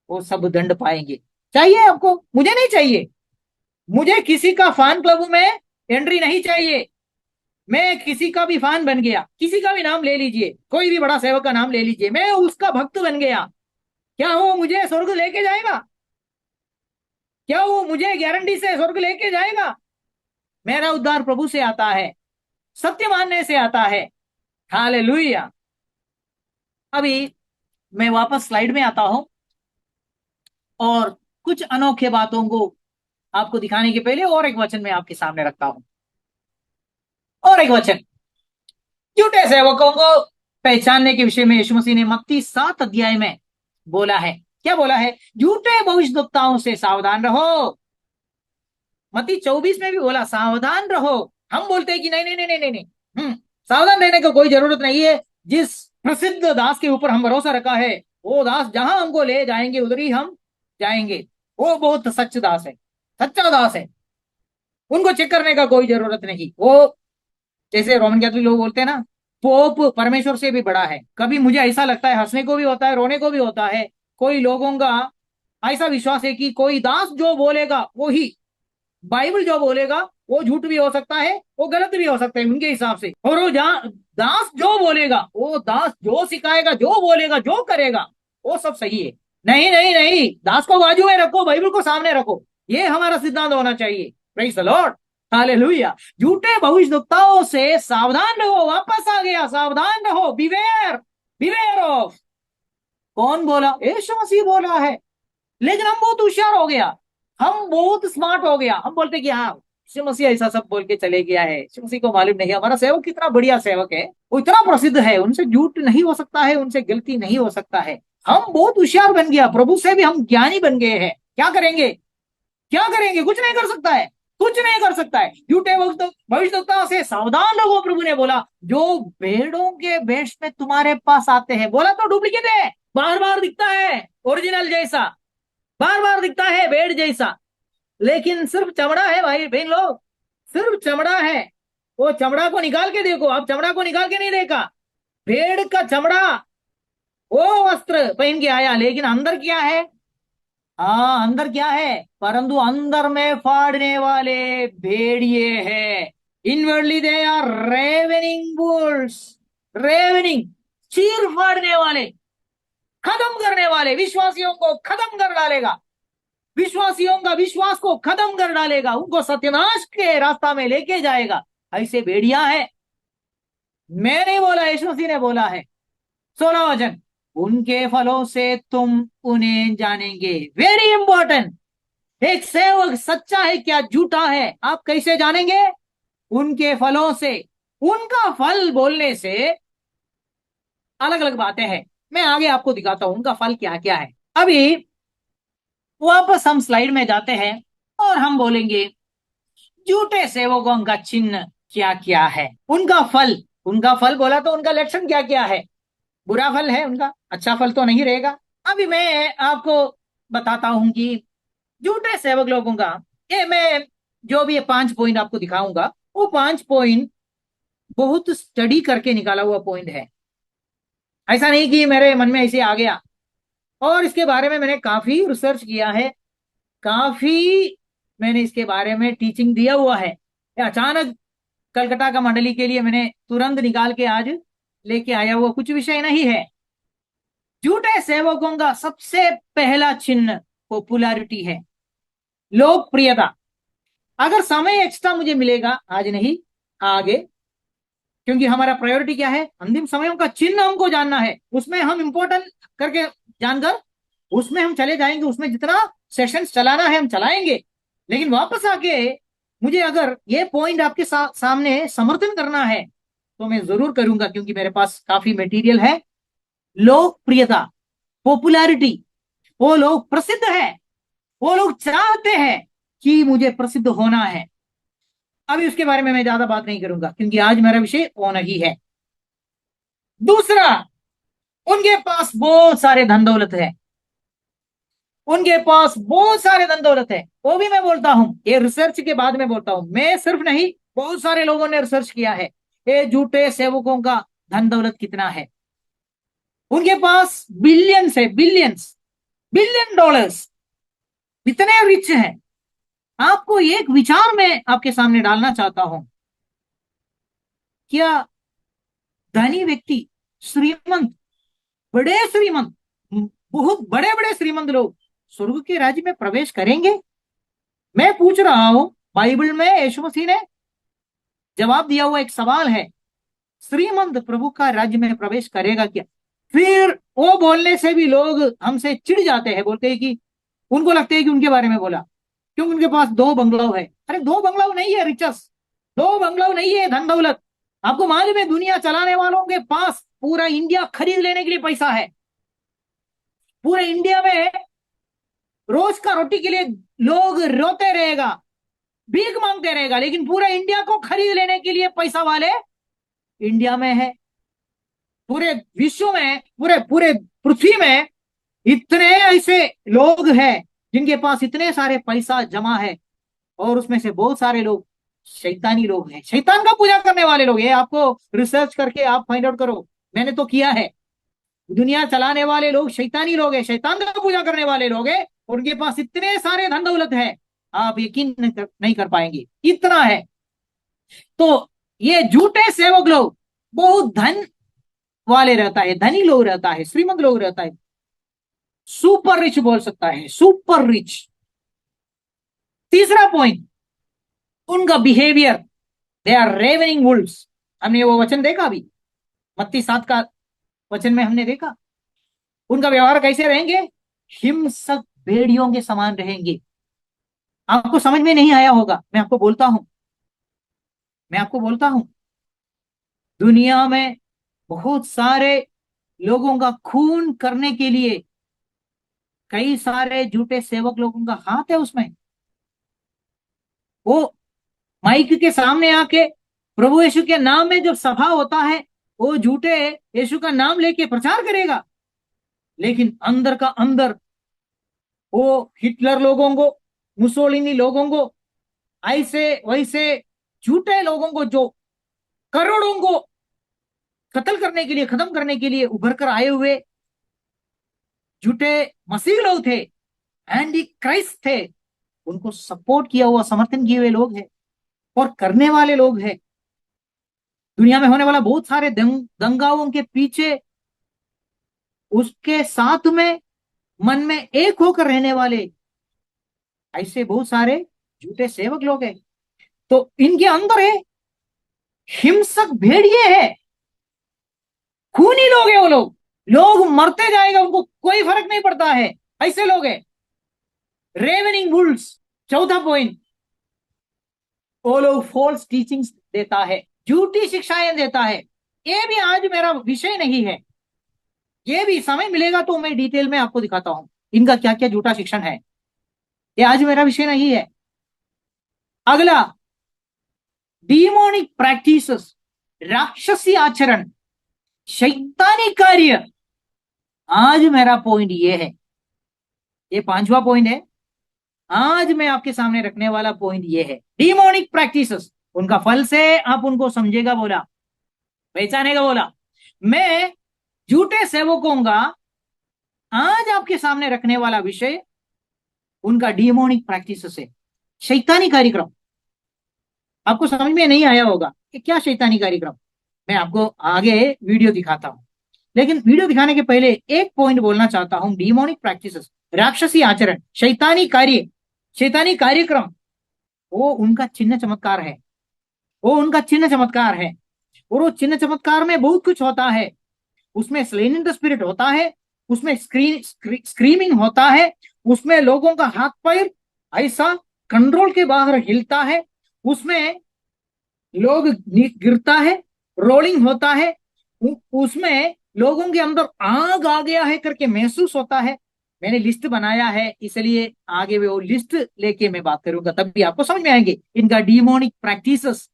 वो सब दंड पाएंगे। चाहिए आपको? मुझे नहीं चाहिए। मुझे किसी का फैन क्लब में एंट्री नहीं चाहिए। मैं किसी का भी फैन बन गया, किसी का भी नाम ले लीजिए, कोई भी बड़ा सेवक का नाम ले लीजिए, मैं उसका भक्त बन गया, क्या वो मुझे स्वर्ग लेके जाएगा? क्या वो मुझे गारंटी से स्वर्ग लेके जाएगा? मेरा उद्धार प्रभु से आता है, सत्य मानने से आता है। हालेलुया। अभी मैं वापस स्लाइड में आता हूं और कुछ अनोखे बातों को आपको दिखाने के पहले और एक वचन मैं आपके सामने रखता हूं। और एक वचन झूठे सेवकों को पहचानने के विषय में यीशु मसीह ने मत्ती 7 अध्याय में बोला है। क्या बोला है? झूठे भविष्यद्वक्ताओं से सावधान रहो। मत्ती 24 में भी बोला सावधान रहो। हम बोलते हैं कि नहीं नहीं नहीं नहीं नहीं, सावधान रहने की कोई जरूरत नहीं है। जिस प्रसिद्ध दास के ऊपर हम भरोसा रखा है वो दास जहां हमको ले जाएंगे उधर ही हम जाएंगे। वो बहुत सच्चा दास है, सच्चा दास है। उनको चेक करने का कोई जरूरत नहीं। वो जैसे रोमन कैथोलिक लोग बोलते हैं ना, पोप परमेश्वर से भी बड़ा है। कभी मुझे ऐसा लगता है, हंसने को भी होता है, रोने को भी होता है। कोई लोगों का ऐसा विश्वास है कि कोई दास जो बोलेगा वो ही, बाइबल जो बोलेगा वो झूठ भी हो सकता है, वो गलत भी हो सकता है उनके हिसाब से। और वो जहां दास जो बोलेगा, वो दास जो सिखाएगा, जो बोलेगा, जो करेगा, वो सब सही है। नहीं नहीं नहीं, दास को बाजू में रखो, बाइबल को सामने रखो, ये हमारा सिद्धांत होना चाहिए। Praise the Lord, hallelujah. झूठे भविष्यद्वक्ताओं से सावधान रहो। वापस आ गया, सावधान रहो, बिवेयर, बिवेयर ऑफ। कौन बोला? यीशु मसीह बोला है। लेकिन हम बहुत होशियार हो गया, हम बहुत स्मार्ट हो गया। हम बोलते कि हाँ यीशु मसीह ऐसा सब बोल के चले गया है, यीशु मसीह को मालूम नहीं हमारा सेवक कितना बढ़िया सेवक है, वो इतना प्रसिद्ध है, उनसे झूठ नहीं हो सकता है, उनसे गलती नहीं हो सकता है। हम बहुत होशियार बन गया, प्रभु से भी हम ज्ञानी बन गए हैं। क्या करेंगे? क्या करेंगे? कुछ नहीं कर सकता है, कुछ नहीं कर सकता है। झूठे भविष्यवक्ता से सावधान रहो, प्रभु ने बोला। जो भेड़ों के वेश में तुम्हारे पास आते हैं, बोला तो डुप्लीकेट है, बार बार दिखता है ओरिजिनल जैसा, बार बार दिखता है भेड़ जैसा, लेकिन सिर्फ चमड़ा है भाई बहन लोग, सिर्फ चमड़ा है। वो चमड़ा को निकाल के देखो, आप चमड़ा को निकाल के नहीं देखा। भेड़ का चमड़ा वो वस्त्र पहन के आया, लेकिन अंदर क्या है? हाँ, अंदर क्या है? परंतु अंदर में फाड़ने वाले भेड़िए हैं। इनवर्डली दे आर रेवनिंग बुल्स, रेवनिंग, चीर फाड़ने वाले, खत्म करने वाले, विश्वासियों को खत्म कर डालेगा, विश्वासियों का विश्वास को खत्म कर डालेगा, उनको सत्यानाश के रास्ता में लेके जाएगा। ऐसे भेड़िया है। मैं नहीं बोला, यीशु मसीह ने बोला है। 16 वचन, उनके फलों से तुम उन्हें जानेंगे। Very important. एक सेवक सच्चा है क्या झूठा है, आप कैसे जानेंगे? उनके फलों से। उनका फल बोलने से अलग अलग बातें हैं, मैं आगे आपको दिखाता हूं उनका फल क्या क्या है। अभी वापस हम स्लाइड में जाते हैं और हम बोलेंगे झूठे सेवकों का चिन्ह क्या क्या है, उनका फल। उनका फल बोला तो उनका लक्षण क्या क्या है? बुरा फल है उनका, अच्छा फल तो नहीं रहेगा। अभी मैं आपको बताता हूं कि झूठे सेवक लोगों का, ये मैं जो भी ये 5 पॉइंट आपको दिखाऊंगा, वो 5 पॉइंट बहुत स्टडी करके निकाला हुआ पॉइंट है। ऐसा नहीं कि मेरे मन में ऐसे आ गया। और इसके बारे में मैंने काफी रिसर्च किया है, काफी मैंने इसके बारे में टीचिंग दिया हुआ है। ये अचानक कलकत्ता का मंडली के लिए मैंने तुरंत निकाल के आज लेके आया हुआ कुछ विषय नहीं है। झूठे सेवकों का सबसे पहला चिन्ह पॉपुलैरिटी है, लोकप्रियता। अगर समय एक्स्ट्रा मुझे मिलेगा, आज नहीं आगे, क्योंकि हमारा प्रायोरिटी क्या है? अंतिम समयों का चिन्ह हमको जानना है, उसमें हम इंपॉर्टेंट करके जानकर उसमें हम चले जाएंगे, उसमें जितना सेशंस चलाना है हम चलाएंगे। लेकिन वापस आके मुझे अगर ये पॉइंट आपके सामने समर्थन करना है तो मैं जरूर करूंगा, क्योंकि मेरे पास काफी मटेरियल है। लोकप्रियता, पॉपुलैरिटी, वो लोग प्रसिद्ध है, वो लोग चाहते हैं कि मुझे प्रसिद्ध होना है। अभी उसके बारे में मैं ज्यादा बात नहीं करूंगा, क्योंकि आज मेरा विषय वो नहीं है। दूसरा, उनके पास बहुत सारे धन दौलत है। उनके पास बहुत सारे धन दौलत है, वो भी मैं बोलता हूं, ये रिसर्च के बाद में बोलता हूं, मैं सिर्फ नहीं, बहुत सारे लोगों ने रिसर्च किया है ये झूठे सेवकों का धन दौलत कितना है। उनके पास बिलियंस है, बिलियंस, बिलियन डॉलर्स, इतने रिच हैं। आपको एक विचार में आपके सामने डालना चाहता हूं, क्या धनी व्यक्ति, श्रीमंत, बड़े श्रीमंत, बहुत बड़े बड़े श्रीमंत लोग स्वर्ग के राज्य में प्रवेश करेंगे? मैं पूछ रहा हूं, बाइबल में यीशु मसीह ने जवाब दिया हुआ एक सवाल है, श्रीमंत प्रभु का राज्य में प्रवेश करेगा क्या? फिर वो बोलने से भी लोग हमसे चिढ़ जाते हैं, बोलते हैं कि उनको लगता है कि उनके बारे में बोला, क्योंकि उनके पास दो बंगलो है। अरे दो बंगलो नहीं है रिचस, दो बंगलो नहीं है धन दौलत। आपको मालूम है दुनिया चलाने वालों के पास पूरा इंडिया खरीद लेने के लिए पैसा है। पूरे इंडिया में रोज का रोटी के लिए लोग रोते रहेगा, भीख मांगते रहेगा, लेकिन पूरा इंडिया को खरीद लेने के लिए पैसा वाले इंडिया में है। पूरे विश्व में, पूरे पूरे पृथ्वी में इतने ऐसे लोग हैं जिनके पास इतने सारे पैसा जमा है, और उसमें से बहुत सारे लोग शैतानी लोग हैं, शैतान का पूजा करने वाले लोग हैं। आपको रिसर्च करके आप फाइंड आउट करो, मैंने तो किया है। दुनिया चलाने वाले लोग शैतानी लोग हैं, शैतान का पूजा करने वाले लोग हैं, उनके पास इतने सारे धन दौलत है, आप यकीन नहीं कर पाएंगे, इतना है। तो ये झूठे सेवक लोग बहुत धन वाले रहता है, धनी लोग रहता है, श्रीमंत लोग रहता है, सुपर रिच बोल सकता है, सुपर रिच। तीसरा पॉइंट, उनका बिहेवियर, दे आर रेवनिंग वुल्व्स। हमने वो वचन देखा अभी, मत्ती 7 का वचन में हमने देखा, उनका व्यवहार कैसे रहेंगे? हिंसक भेड़ियों के समान रहेंगे। आपको समझ में नहीं आया होगा, मैं आपको बोलता हूं, मैं आपको बोलता हूं, दुनिया में बहुत सारे लोगों का खून करने के लिए कई सारे झूठे सेवक लोगों का हाथ है उसमें। वो माइक के सामने आके प्रभु यीशु के नाम में जब सभा होता है, वो झूठे यीशु का नाम लेके प्रचार करेगा, लेकिन अंदर का अंदर वो हिटलर लोगों को, मुसोलिनी लोगों को, ऐसे वैसे झूठे लोगों को जो करोड़ों को कत्ल करने के लिए, खत्म करने के लिए उभर कर आए हुए झूठे मसीह लोग थे, एंटी क्राइस्ट थे, उनको सपोर्ट किया हुआ, समर्थन किए हुए लोग हैं और करने वाले लोग हैं। दुनिया में होने वाला बहुत सारे दंगाओं के पीछे उसके साथ में मन में एक होकर रहने वाले ऐसे बहुत सारे झूठे सेवक लोग हैं। तो इनके अंदर है हिंसक भेड़िए है, खूनी लोग है, वो लोग मरते जाएगा, उनको कोई फर्क नहीं पड़ता है, ऐसे लोग हैं रेवनिंग वुल्व्स। चौथा पॉइंट, वो लोग फॉल्स टीचिंग्स देता है, झूठी शिक्षाएं देता है। ये भी आज मेरा विषय नहीं है, ये भी समय मिलेगा तो मैं डिटेल में आपको दिखाता हूं इनका क्या क्या झूठा शिक्षण है, ये आज मेरा विषय नहीं है। अगला, डीमोनिक प्रैक्टिसेस, राक्षसी आचरण, शैतानी कार्य। आज मेरा पॉइंट ये है, ये पांचवा पॉइंट है, आज मैं आपके सामने रखने वाला पॉइंट ये है, डीमोनिक प्रैक्टिसेस। उनका फल से आप उनको समझेगा बोला, पहचानेगा बोला। मैं झूठे सेवकों का आज आपके सामने रखने वाला विषय उनका डीमोनिक प्रैक्टिसेस है, शैतानी कार्यक्रम। आपको समझ में नहीं आया होगा कि क्या शैतानी कार्यक्रम, मैं आपको आगे वीडियो दिखाता हूं, लेकिन वीडियो दिखाने के पहले एक पॉइंट बोलना चाहता हूं। डीमोनिक प्रैक्टिसेस, राक्षसी आचरण, शैतानी कार्य, शैतानी कार्यक्रम, वो उनका चिन्ह चमत्कार है, वो उनका चिन्ह चमत्कार है। और वो चिन्ह चमत्कार में बहुत कुछ होता है, उसमें स्लेन इन द स्पिरिट होता है, उसमें स्क्रीमिंग होता है, उसमें लोगों का हाथ पैर ऐसा कंट्रोल के बाहर हिलता है, उसमें लोग गिरता है, रोलिंग होता है, उसमें लोगों के अंदर आग आ गया है करके महसूस होता है। मैंने लिस्ट बनाया है, इसलिए आगे वो लिस्ट लेके मैं बात करूंगा, तब भी आपको समझ में आएंगे इनका डीमोनिक प्रैक्टिसेस,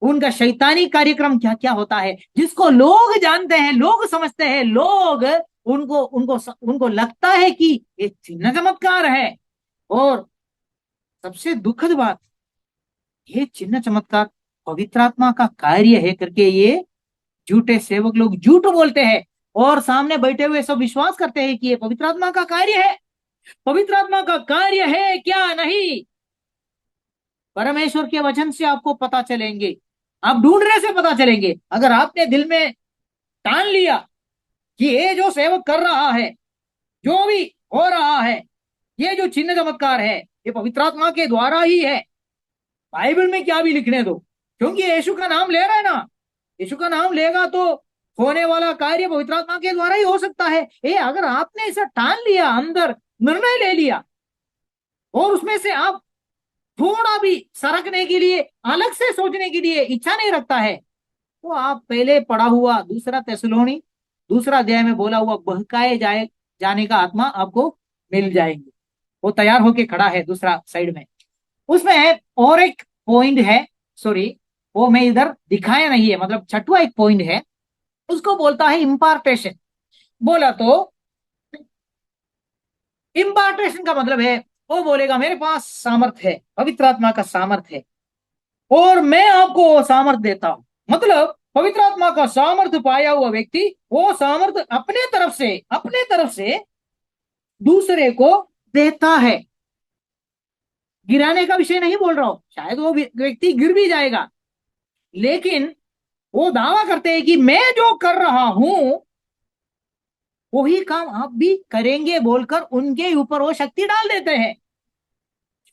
उनका शैतानी कार्यक्रम क्या क्या होता है, जिसको लोग जानते हैं, लोग समझते हैं, लोग उनको उनको उनको लगता है कि ये चिन्ह चमत्कार है। और सबसे दुखद बात, ये चिन्ह चमत्कार पवित्र आत्मा का कार्य है करके ये झूठे सेवक लोग झूठ बोलते हैं, और सामने बैठे हुए सब विश्वास करते हैं कि ये पवित्र आत्मा का कार्य है। पवित्र आत्मा का कार्य है क्या? नहीं। परमेश्वर के वचन से आपको पता चलेंगे, आप ढूंढने से पता चलेंगे। अगर आपने दिल में ठान लिया कि ये जो सेवक कर रहा है, जो भी हो रहा है, ये जो चिन्ह चमत्कार है, ये पवित्र आत्मा के द्वारा ही है, बाइबल में क्या भी लिखने दो, क्योंकि यीशु का नाम ले रहा है ना। यीशु का नाम लेगा तो होने वाला कार्य पवित्र आत्मा के द्वारा ही हो सकता है। ये अगर आपने इसे ठान लिया, अंदर निर्णय ले लिया, और उसमें से आप थोड़ा भी सरकने के लिए, अलग से सोचने के लिए इच्छा नहीं रखता है, तो आप पहले पढ़ा हुआ दूसरा तेसलोनी दूसरा अध्याय में बोला हुआ बहकाए जाने का आत्मा आपको मिल जाएंगे। वो तैयार होके खड़ा है दूसरा साइड में। उसमें और एक पॉइंट है, सॉरी, वो मैं इधर दिखाया नहीं है, मतलब छठवा एक पॉइंट है, उसको बोलता है इम्पार्टेशन। बोला तो इम्पार्टेशन का मतलब है, वो बोलेगा मेरे पास सामर्थ है, पवित्र आत्मा का सामर्थ है, और मैं आपको वो सामर्थ देता हूं। मतलब पवित्र आत्मा का सामर्थ पाया हुआ व्यक्ति वो सामर्थ अपने तरफ से दूसरे को देता है। गिराने का विषय नहीं बोल रहा हूं, शायद वो व्यक्ति गिर भी जाएगा, लेकिन वो दावा करते हैं कि मैं जो कर रहा हूं वही काम आप भी करेंगे बोलकर उनके ऊपर वो शक्ति डाल देते हैं।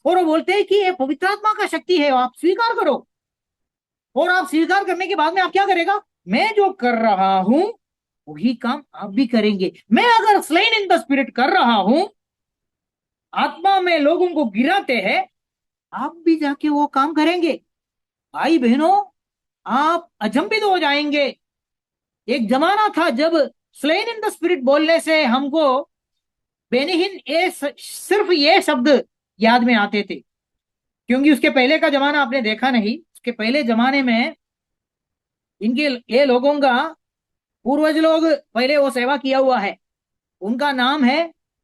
और वो बोलते हैं कि ये पवित्र आत्मा का शक्ति है, आप स्वीकार करो। और आप स्वीकार करने के बाद में आप क्या करेगा? मैं जो कर रहा हूं वही काम आप भी करेंगे। मैं अगर स्लेन इन द स्पिरिट कर रहा हूं, आत्मा में लोगों को गिराते हैं, आप भी जाके वो काम करेंगे। भाई बहनों, आप अचंभित हो जाएंगे। एक जमाना था जब स्लेन इन द स्पिरिट बोलने से हमको बेनिहिन सिर्फ ये शब्द याद में आते थे, क्योंकि उसके पहले का जमाना आपने देखा नहीं। उसके पहले जमाने में इनके ये लोगों का पूर्वज लोग पहले वो सेवा किया हुआ है। उनका नाम है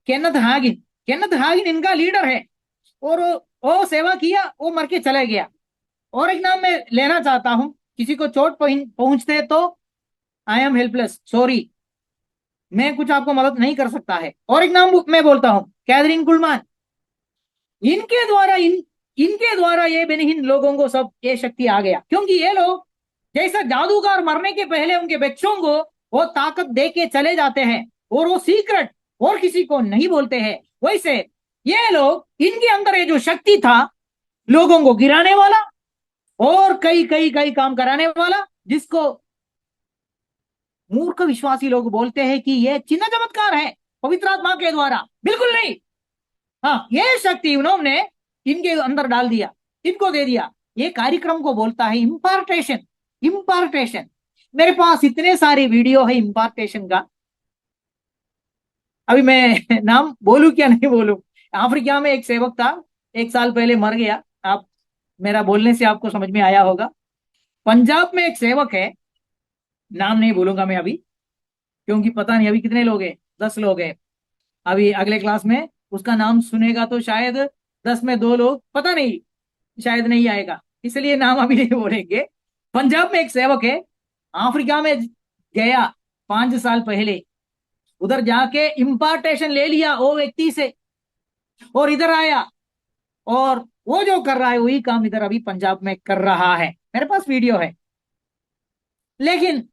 केनथ हागिन। केनथ हागिन इनका लीडर है, और वो सेवा किया, वो मर के चला गया। और एक नाम मैं लेना चाहता हूं, किसी को चोट पहुंचते तो आई एम हेल्पलेस, सॉरी, मैं कुछ आपको मदद नहीं कर सकता है। और एक नाम मैं बोलता हूं, कैथरीन कुलमान। इनके द्वारा ये बेनिहीन लोगों को सब ये शक्ति आ गया, क्योंकि ये लोग जैसा जादूगर मरने के पहले उनके बच्चों को वो ताकत दे के चले जाते हैं, और वो सीक्रेट और किसी को नहीं बोलते हैं, वैसे ये लोग, इनके अंदर ये जो शक्ति था लोगों को गिराने वाला और कई कई कई काम कराने वाला, जिसको मूर्ख विश्वासी लोग बोलते हैं कि ये चिन्ह चमत्कार है पवित्र आत्मा के द्वारा, बिल्कुल नहीं। हाँ, ये शक्ति उन्होंने इनके अंदर डाल दिया, इनको दे दिया। ये कार्यक्रम को बोलता है इम्पार्टेशन। इम्पार्टेशन, मेरे पास इतने सारे वीडियो है इम्पार्टेशन का, अभी मैं नाम बोलूं क्या नहीं बोलूं। अफ्रीका में एक सेवक था, एक साल पहले मर गया। आप, मेरा बोलने से आपको समझ में आया होगा। पंजाब में एक सेवक है, नाम नहीं बोलूंगा मैं अभी, क्योंकि पता नहीं अभी कितने लोग हैं, 10 लोग हैं। अभी अगले क्लास में उसका नाम सुनेगा तो शायद 10 में 2 लोग, पता नहीं, शायद नहीं आएगा, इसलिए नाम अभी नहीं बोलेंगे। पंजाब में एक सेवक है, अफ्रीका में गया 5 साल पहले, उधर जाके इम्पार्टेशन ले लिया वो व्यक्ति से, और इधर आया, और वो जो कर रहा है वही काम इधर अभी पंजाब में कर रहा है। मेरे पास वीडियो है, लेकिन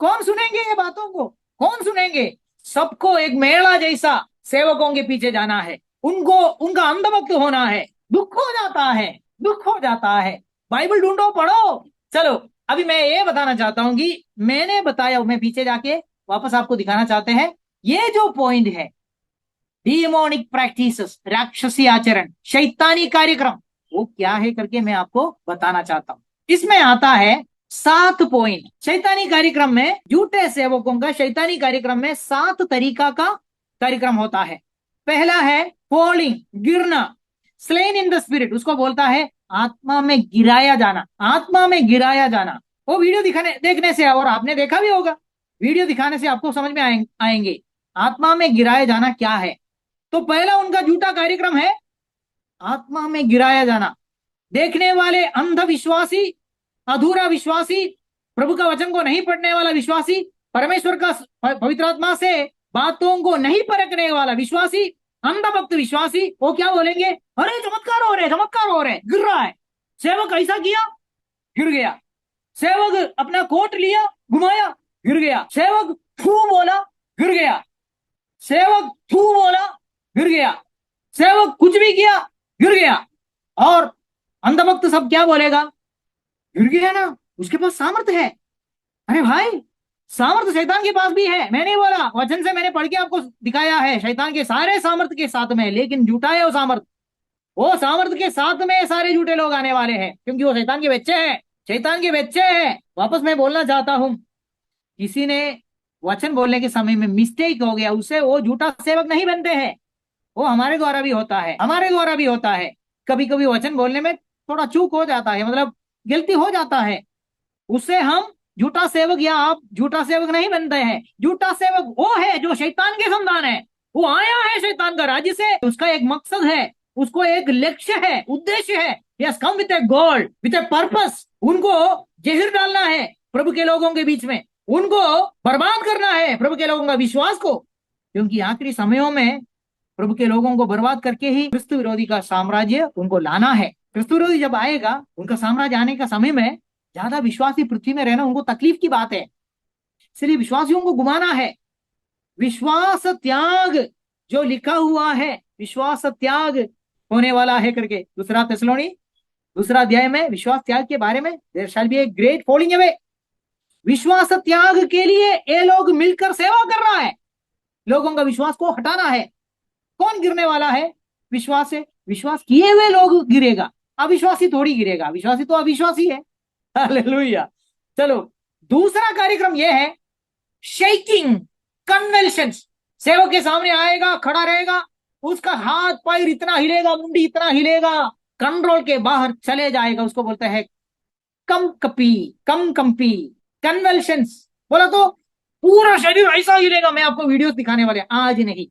कौन सुनेंगे ये बातों को? कौन सुनेंगे? सबको एक मेला जैसा सेवकों के पीछे जाना है, उनको उनका अंधभक्त होना है। दुख हो जाता है, दुख हो जाता है। बाइबल ढूंढो, पढ़ो। चलो, अभी मैं ये बताना चाहता हूं कि मैंने बताया, मैं पीछे जाके वापस आपको दिखाना चाहते हैं। ये जो पॉइंट है, डिमोनिक प्रैक्टिसेस, राक्षसी आचरण, शैतानी कार्यक्रम, वो क्या है करके मैं आपको बताना चाहता हूं। इसमें आता है 7 पॉइंट। शैतानी कार्यक्रम में, झूठे सेवकों का शैतानी कार्यक्रम में 7 तरीका का कार्यक्रम होता है। पहला है फॉलिंग, गिरना, स्लेन इन द स्पिरिट, उसको बोलता है आत्मा में गिराया जाना। आत्मा में गिराया जाना, वो वीडियो देखने से, और आपने देखा भी होगा, वीडियो दिखाने से आपको समझ में आएंगे आत्मा में गिराया जाना क्या है। तो पहला उनका झूठा कार्यक्रम है आत्मा में गिराया जाना। देखने वाले अंधविश्वासी, अधूरा विश्वासी, प्रभु का वचन को नहीं पढ़ने वाला विश्वासी, परमेश्वर का पवित्र आत्मा से बातों को नहीं परखने वाला विश्वासी, अंधभक्त विश्वासी, वो क्या बोलेंगे, अरे चमत्कार हो रहे, चमत्कार हो रहे, गिर रहा है। सेवक ऐसा किया, गिर गया। सेवक अपना कोट लिया, घुमाया, गिर गया। सेवक थू बोला, गिर गया। सेवक थू बोला, गिर गया। सेवक कुछ भी किया, गिर गया। और अंधभक्त सब क्या बोलेगा, गिर गया ना, उसके पास सामर्थ्य है। अरे भाई, सामर्थ्य शैतान के पास भी है, मैं नहीं बोला, वचन से मैंने पढ़ के आपको दिखाया है, शैतान के सारे सामर्थ्य के साथ में, लेकिन झूठा है वो सामर्थ्य। वो सामर्थ्य के साथ में सारे झूठे लोग आने वाले हैं, क्योंकि वो शैतान के बच्चे हैं, शैतान के बच्चे हैं। वापस मैं बोलना चाहता हूं, किसी ने वचन बोलने के समय में मिस्टेक हो गया, उससे वो झूठा सेवक नहीं बनते हैं। वो हमारे द्वारा भी होता है, हमारे द्वारा भी होता है। कभी कभी वचन बोलने में थोड़ा चूक हो जाता है, मतलब गलती हो जाता है, उससे हम झूठा सेवक या आप झूठा सेवक नहीं बनते हैं। झूठा सेवक वो है जो शैतान के संतान है, वो आया है शैतान का राज्य से, उसका एक मकसद है, उसको एक लक्ष्य है, उद्देश्य है। Yes, come with A goal, with a purpose. उनको जहर डालना है प्रभु के लोगों के बीच में, उनको बर्बाद करना है प्रभु के लोगों का विश्वास को, क्योंकि आखिरी समयों में प्रभु के लोगों को बर्बाद करके ही क्रिस्तु विरोधी का साम्राज्य उनको लाना है। क्रिस्तु विरोधी जब आएगा, उनका साम्राज्य आने का समय में ज्यादा विश्वासी पृथ्वी में रहना उनको तकलीफ की बात है, इसलिए विश्वासियों को घुमाना है। विश्वास त्याग जो लिखा हुआ है, विश्वास त्याग होने वाला है करके, दूसरा थिस्सलुनी दूसरा अध्याय में विश्वास त्याग के बारे में, there shall be a great falling away. विश्वास त्याग के लिए ये लोग मिलकर सेवा कर रहा है, लोगों का विश्वास को हटाना है। कौन गिरने वाला है, विश्वास से, विश्वास किए हुए लोग गिरेगा, अविश्वासी थोड़ी गिरेगा, विश्वासी तो अविश्वासी है। हालेलुया। चलो, दूसरा कार्यक्रम यह है शेकिंग कन्वल्शन। सेवक के सामने आएगा, खड़ा रहेगा, उसका हाथ पैर इतना हिलेगा, मुंडी इतना हिलेगा, कंट्रोल के बाहर चले जाएगा, उसको बोलते हैं कम कंपी कन्वल्शन। बोला तो पूरा शरीर ऐसा हिलेगा। मैं आपको वीडियोस दिखाने वाले, आज नहीं,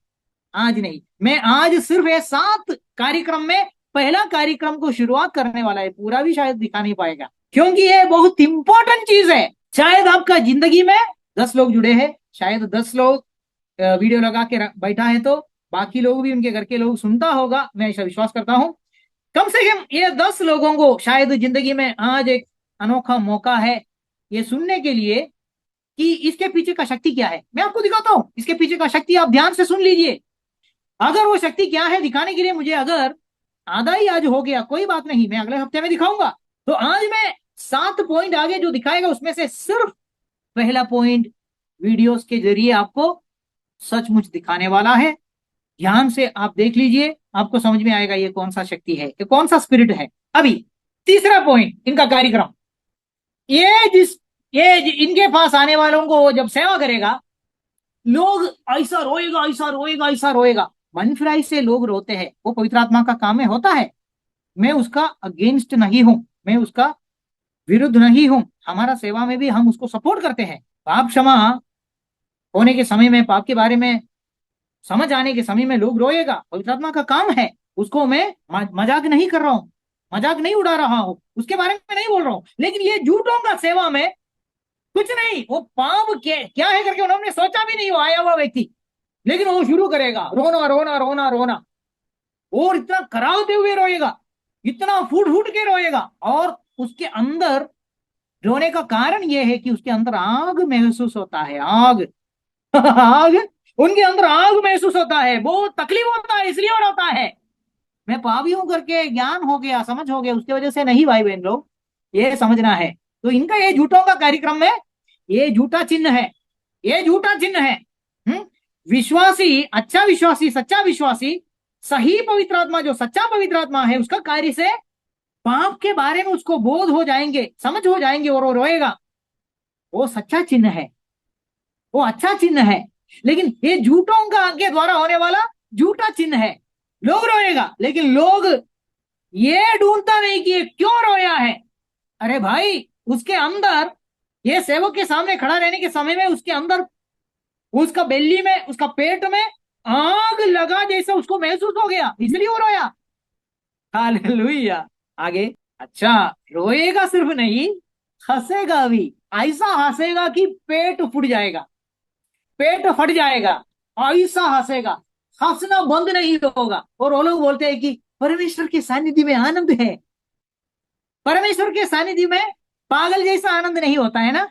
आज नहीं, मैं आज सिर्फ ये 7 कार्यक्रम में पहला कार्यक्रम को शुरुआत करने वाला है, पूरा भी शायद दिखा नहीं पाएगा, क्योंकि ये बहुत इंपॉर्टेंट चीज है। शायद आपका जिंदगी में 10 लोग जुड़े हैं, शायद 10 लोग वीडियो लगा के बैठा है, तो बाकी लोग भी, उनके घर के लोग सुनता होगा, मैं ऐसा विश्वास करता हूं। कम से कम ये 10 लोगों को शायद जिंदगी में आज एक अनोखा मौका है ये सुनने के लिए कि इसके पीछे का शक्ति क्या है। मैं आपको दिखाता हूं इसके पीछे का शक्ति, आप ध्यान से सुन लीजिए। अगर वो शक्ति क्या है दिखाने के लिए मुझे अगर आधा ही आज हो गया, कोई बात नहीं, मैं अगले हफ्ते में दिखाऊंगा। तो आज मैं 7 पॉइंट आगे जो दिखाएगा, उसमें से सिर्फ पहला पॉइंट वीडियोस के जरिए आपको सचमुच दिखाने वाला है। ध्यान से आप देख लीजिए, आपको समझ में आएगा ये कौन सा शक्ति है, ये कौन सा स्पिरिट है। अभी तीसरा पॉइंट इनका कार्यक्रम, ये इनके पास आने वालों को जब सेवा करेगा, लोग ऐसा रोएगा, ऐसा रोएगा, ऐसा रोएगा। मन फिराई से लोग रोते हैं, वो पवित्र आत्मा का काम में होता है। मैं उसका अगेंस्ट नहीं हूं, मैं उसका विरुद्ध नहीं हूं। हमारा सेवा में भी हम उसको सपोर्ट करते हैं। पाप क्षमा होने के समय में, पाप के बारे में समझ आने के समय में लोग रोएगा, पवित्र आत्मा का काम है। उसको मैं मजाक नहीं कर रहा हूं, मजाक नहीं उड़ा रहा हूं, उसके बारे में नहीं बोल रहा हूं। लेकिन ये झूठों का सेवा में कुछ नहीं, वो पाप क्या है करके उन्होंने सोचा भी नहीं, वो आया हुआ व्यक्ति, लेकिन वो शुरू करेगा रोना रोना रोना रोना, और इतना कराहते हुए रोएगा, इतना फूट फूट के रोएगा। और उसके अंदर रोने का कारण यह है कि उसके अंदर आग महसूस होता है, आग आग, उनके अंदर आग महसूस होता है, बहुत तकलीफ होता है, इसलिए और होता है। मैं पापी हूं करके ज्ञान हो गया, समझ हो गया, उसकी वजह से नहीं भाई बहन लोग, ये समझना है। तो इनका ये झूठों का कार्यक्रम में ये झूठा चिन्ह है, ये झूठा चिन्ह है। विश्वासी, अच्छा विश्वासी, सच्चा विश्वासी, सही पवित्र आत्मा, जो सच्चा पवित्र आत्मा है, उसका कार्य से पाप के बारे में उसको बोध हो जाएंगे, समझ हो जाएंगे, और वो रोएगा। वो सच्चा चिन्ह है, वो अच्छा चिन्ह है। लेकिन ये झूठों का के द्वारा होने वाला झूठा चिन्ह है। लोग रोएगा, लेकिन लोग ये ढूंढता नहीं कि ये क्यों रोया है। अरे भाई, उसके अंदर ये सेवक के सामने खड़ा रहने के समय में उसके अंदर, उसका बेल्ली में, उसका पेट में आग लगा जैसा उसको महसूस हो गया, इसलिए वो रोया। हालेलुया। आगे। अच्छा, रोएगा सिर्फ नहीं, हंसेगा भी। ऐसा हंसेगा कि पेट फूट जाएगा, पेट फट जाएगा। ऐसा हंसेगा, हंसना बंद नहीं होगा। और वो लोग बोलते हैं कि परमेश्वर के सानिध्य में आनंद है। परमेश्वर के सानिध्य में पागल जैसा आनंद नहीं होता है ना।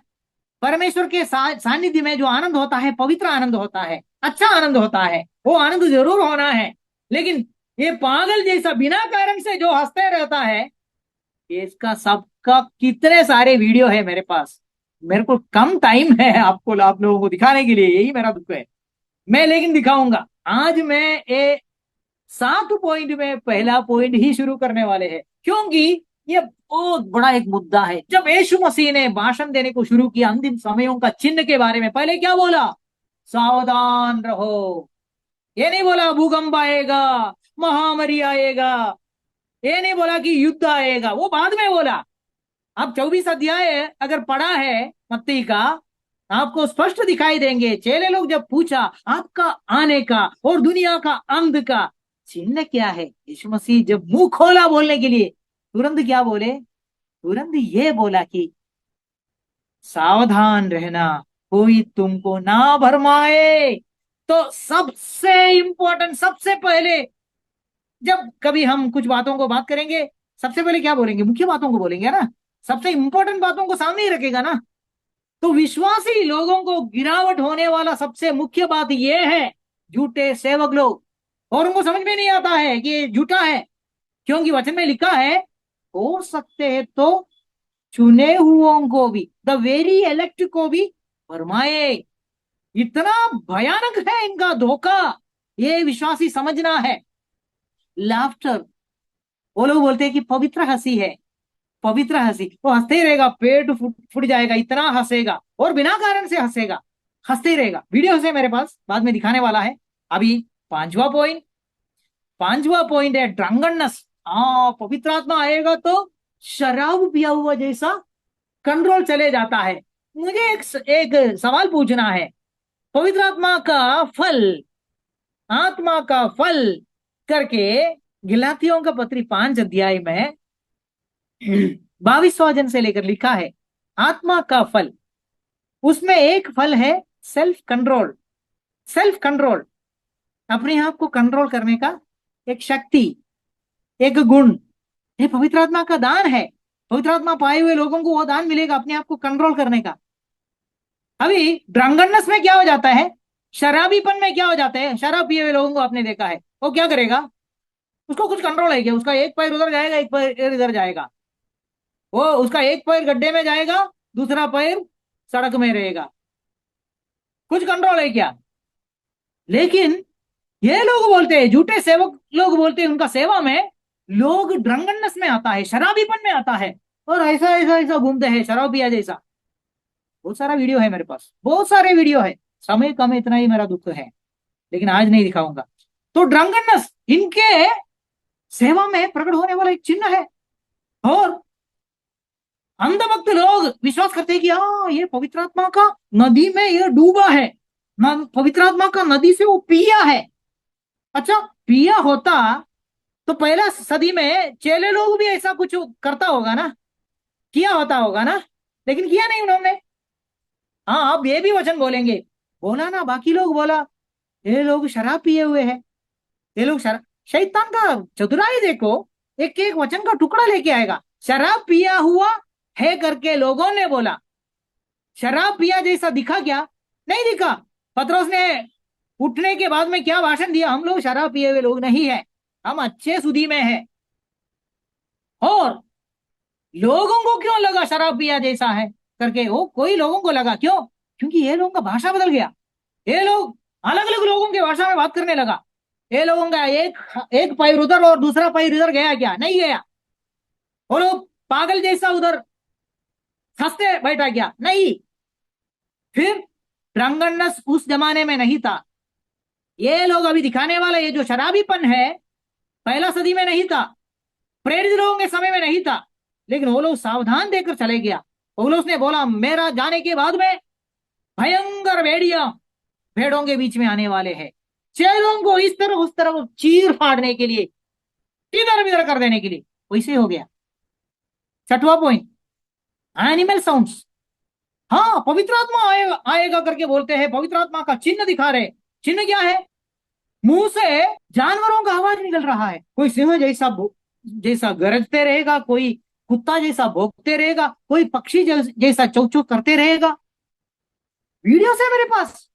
परमेश्वर के सानिध्य में जो आनंद होता है, पवित्र आनंद होता है, अच्छा आनंद होता है। वो आनंद जरूर होना है, लेकिन ये पागल जैसा बिना कारण से जो हंसते रहता है, ये इसका सबका कितने सारे वीडियो है मेरे पास। मेरे को कम टाइम है आपको, आप लोगों को दिखाने के लिए, यही मेरा दुख है। मैं लेकिन दिखाऊंगा। आज मैं ये 7 पॉइंट में पहला पॉइंट ही शुरू करने वाले हैं, क्योंकि ये बहुत बड़ा एक मुद्दा है। जब यीशु मसीह ने भाषण देने को शुरू किया अंतिम समयों का चिन्ह के बारे में, पहले क्या बोला? सावधान रहो। ये नहीं बोला भूकंप आएगा, महामारी आएगा, ये नहीं बोला कि युद्ध आएगा, वो बाद में बोला। आप 24 अध्याय अगर पढ़ा है मत्ती का, आपको स्पष्ट दिखाई देंगे। चेले लोग जब पूछा आपका आने का और दुनिया का अंत का चिन्ह क्या है, यीशु मसीह जब मुंह खोला बोलने के लिए, तुरंत क्या बोले? तुरंत ये बोला कि सावधान रहना, कोई तुमको ना भरमाए। तो सबसे इंपॉर्टेंट, सबसे पहले जब कभी हम कुछ बातों को बात करेंगे, सबसे पहले क्या बोलेंगे? मुख्य बातों को बोलेंगे ना, सबसे इंपॉर्टेंट बातों को सामने ही रखेगा ना। तो विश्वासी लोगों को गिरावट होने वाला सबसे मुख्य बात यह है, झूठे सेवक लोग। और उनको समझ में नहीं आता है कि ये झूठा है, क्योंकि वचन में लिखा है, हो सकते हैं तो चुने हुओं को भी, द वेरी एलेक्ट को भी फरमाए। इतना भयानक है इनका धोखा, ये विश्वासी समझना है। लाफ्टर, वो लोग बोलते हैं कि पवित्र हंसी है, पवित्र हंसी। वो हंसते ही रहेगा, पेट फुट फुट जाएगा, इतना हंसेगा और बिना कारण से हंसेगा, हंसते ही रहेगा। वीडियो है मेरे पास, बाद में दिखाने वाला है। अभी पांचवा पॉइंट, पांचवा पॉइंट है ड्रंकननेस। हाँ, पवित्र आत्मा आएगा तो शराब पिया हुआ जैसा कंट्रोल चले जाता है। मुझे एक सवाल पूछना है। पवित्र आत्मा का फल, आत्मा का फल करके गलातियों का पत्री 5 अध्याय में 22 वचन से लेकर लिखा है, आत्मा का फल। उसमें एक फल है सेल्फ कंट्रोल। सेल्फ कंट्रोल, अपने आप को कंट्रोल करने का एक शक्ति, एक गुण। ये पवित्र आत्मा का दान है। पवित्र आत्मा पाए हुए लोगों को वो दान मिलेगा, अपने आप को कंट्रोल करने का। अभी ड्रंकननेस में क्या हो जाता है, शराबीपन में क्या हो जाता है? शराब पिए हुए लोगों को आपने देखा है, वो क्या करेगा? उसको कुछ कंट्रोल है क्या? उसका एक पैर उधर जाएगा, एक पैर इधर जाएगा। वो उसका एक पैर गड्ढे में जाएगा, दूसरा पैर सड़क में रहेगा। कुछ कंट्रोल है क्या? लेकिन ये लोग बोलते हैं, झूठे सेवक लोग बोलते हैं, उनका सेवा में लोग ड्रंकननेस में आता है, शराबीपन में आता है, और ऐसा ऐसा ऐसा घूमते हैं शराब पिया जैसा। बहुत सारा वीडियो है मेरे पास, बहुत सारे वीडियो है। समय कम है, इतना ही मेरा दुख है, लेकिन आज नहीं दिखाऊंगा। तो ड्रंकननेस इनके सेवा में प्रकट होने वाला एक चिन्ह है। और अंधभक्त लोग विश्वास करते हैं कि हाँ, ये पवित्र आत्मा का नदी में ये डूबा है, पवित्र आत्मा का नदी से वो पिया है। अच्छा, पिया होता तो पहला सदी में चेले लोग भी ऐसा कुछ करता होगा ना, किया होता होगा ना, लेकिन किया नहीं उन्होंने। हाँ, अब ये भी वचन बोलेंगे, बोला ना, बाकी लोग बोला ये लोग शराब पिए हुए हैं, ये लोग शराब। शैतान का चतुराई देखो, एक एक वचन का टुकड़ा लेके आएगा। शराब पिया हुआ है करके लोगों ने बोला, शराब पिया जैसा दिखा क्या? नहीं दिखा। पतरस ने उठने के बाद में क्या भाषण दिया? हम लोग शराब पिए हुए लोग नहीं है, हम अच्छे सुधी में है। और लोगों को क्यों लगा शराब पिया जैसा है करके? वो कोई लोगों को लगा, क्यों? क्योंकि ये लोगों का भाषा बदल गया। ये लोग अलग अलग लोगों की भाषा में बात करने लगा। ये लोगों का एक एक पैर उधर और दूसरा पैर इधर गया क्या? नहीं गया। वो लोग पागल जैसा उधर हंसते बैठा क्या? नहीं। फिर ड्रंकननेस उस जमाने में नहीं था। ये लोग अभी दिखाने वाला ये जो शराबीपन है, पहला सदी में नहीं था, प्रेरित लोगों के समय में नहीं था, लेकिन वो लोग सावधान देकर चले गया। पौलुस ने बोला मेरा जाने के बाद में भयंकर भेड़िया भेड़ों के बीच में आने वाले हैं, चेलों को इस तरफ उस तरफ चीर फाड़ने के लिए, इधर उधर कर देने के लिए। वैसे हो गया। छठवां पॉइंट, एनिमल साउंड्स। हाँ, पवित्र आत्मा आएगा आएगा करके बोलते हैं, पवित्र आत्मा का चिन्ह दिखा रहे। चिन्ह क्या है? मुंह से जानवरों का आवाज निकल रहा है, कोई सिंह जैसा जैसा गरजते रहेगा, कोई कुत्ता जैसा भौंकते रहेगा, कोई पक्षी जैसा चौक चौक करते रहेगा। वीडियोस है मेरे पास,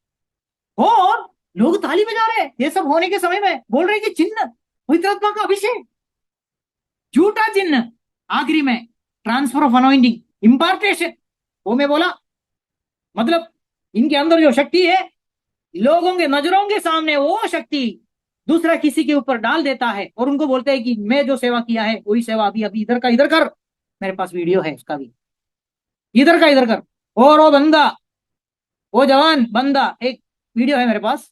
और लोग ताली बजा रहे हैं। ये सब होने के समय में बोल रहे कि चिन्ह, पवित्र आत्मा का अभिषेक, झूठा चिन्ह। आखिरी में ट्रांसफर ऑफ अनॉइंटिंग, इंपार्टेशन। वो मैं बोला, मतलब इनके अंदर जो शक्ति है, लोगों के नजरों के सामने वो शक्ति दूसरा किसी के ऊपर डाल देता है, और उनको बोलते हैं कि मैं जो सेवा किया है वही सेवा अभी अभी इधर का इधर कर। मेरे पास वीडियो है उसका भी, इधर का इधर कर। और वो बंदा, वो जवान बंदा, एक वीडियो है मेरे पास।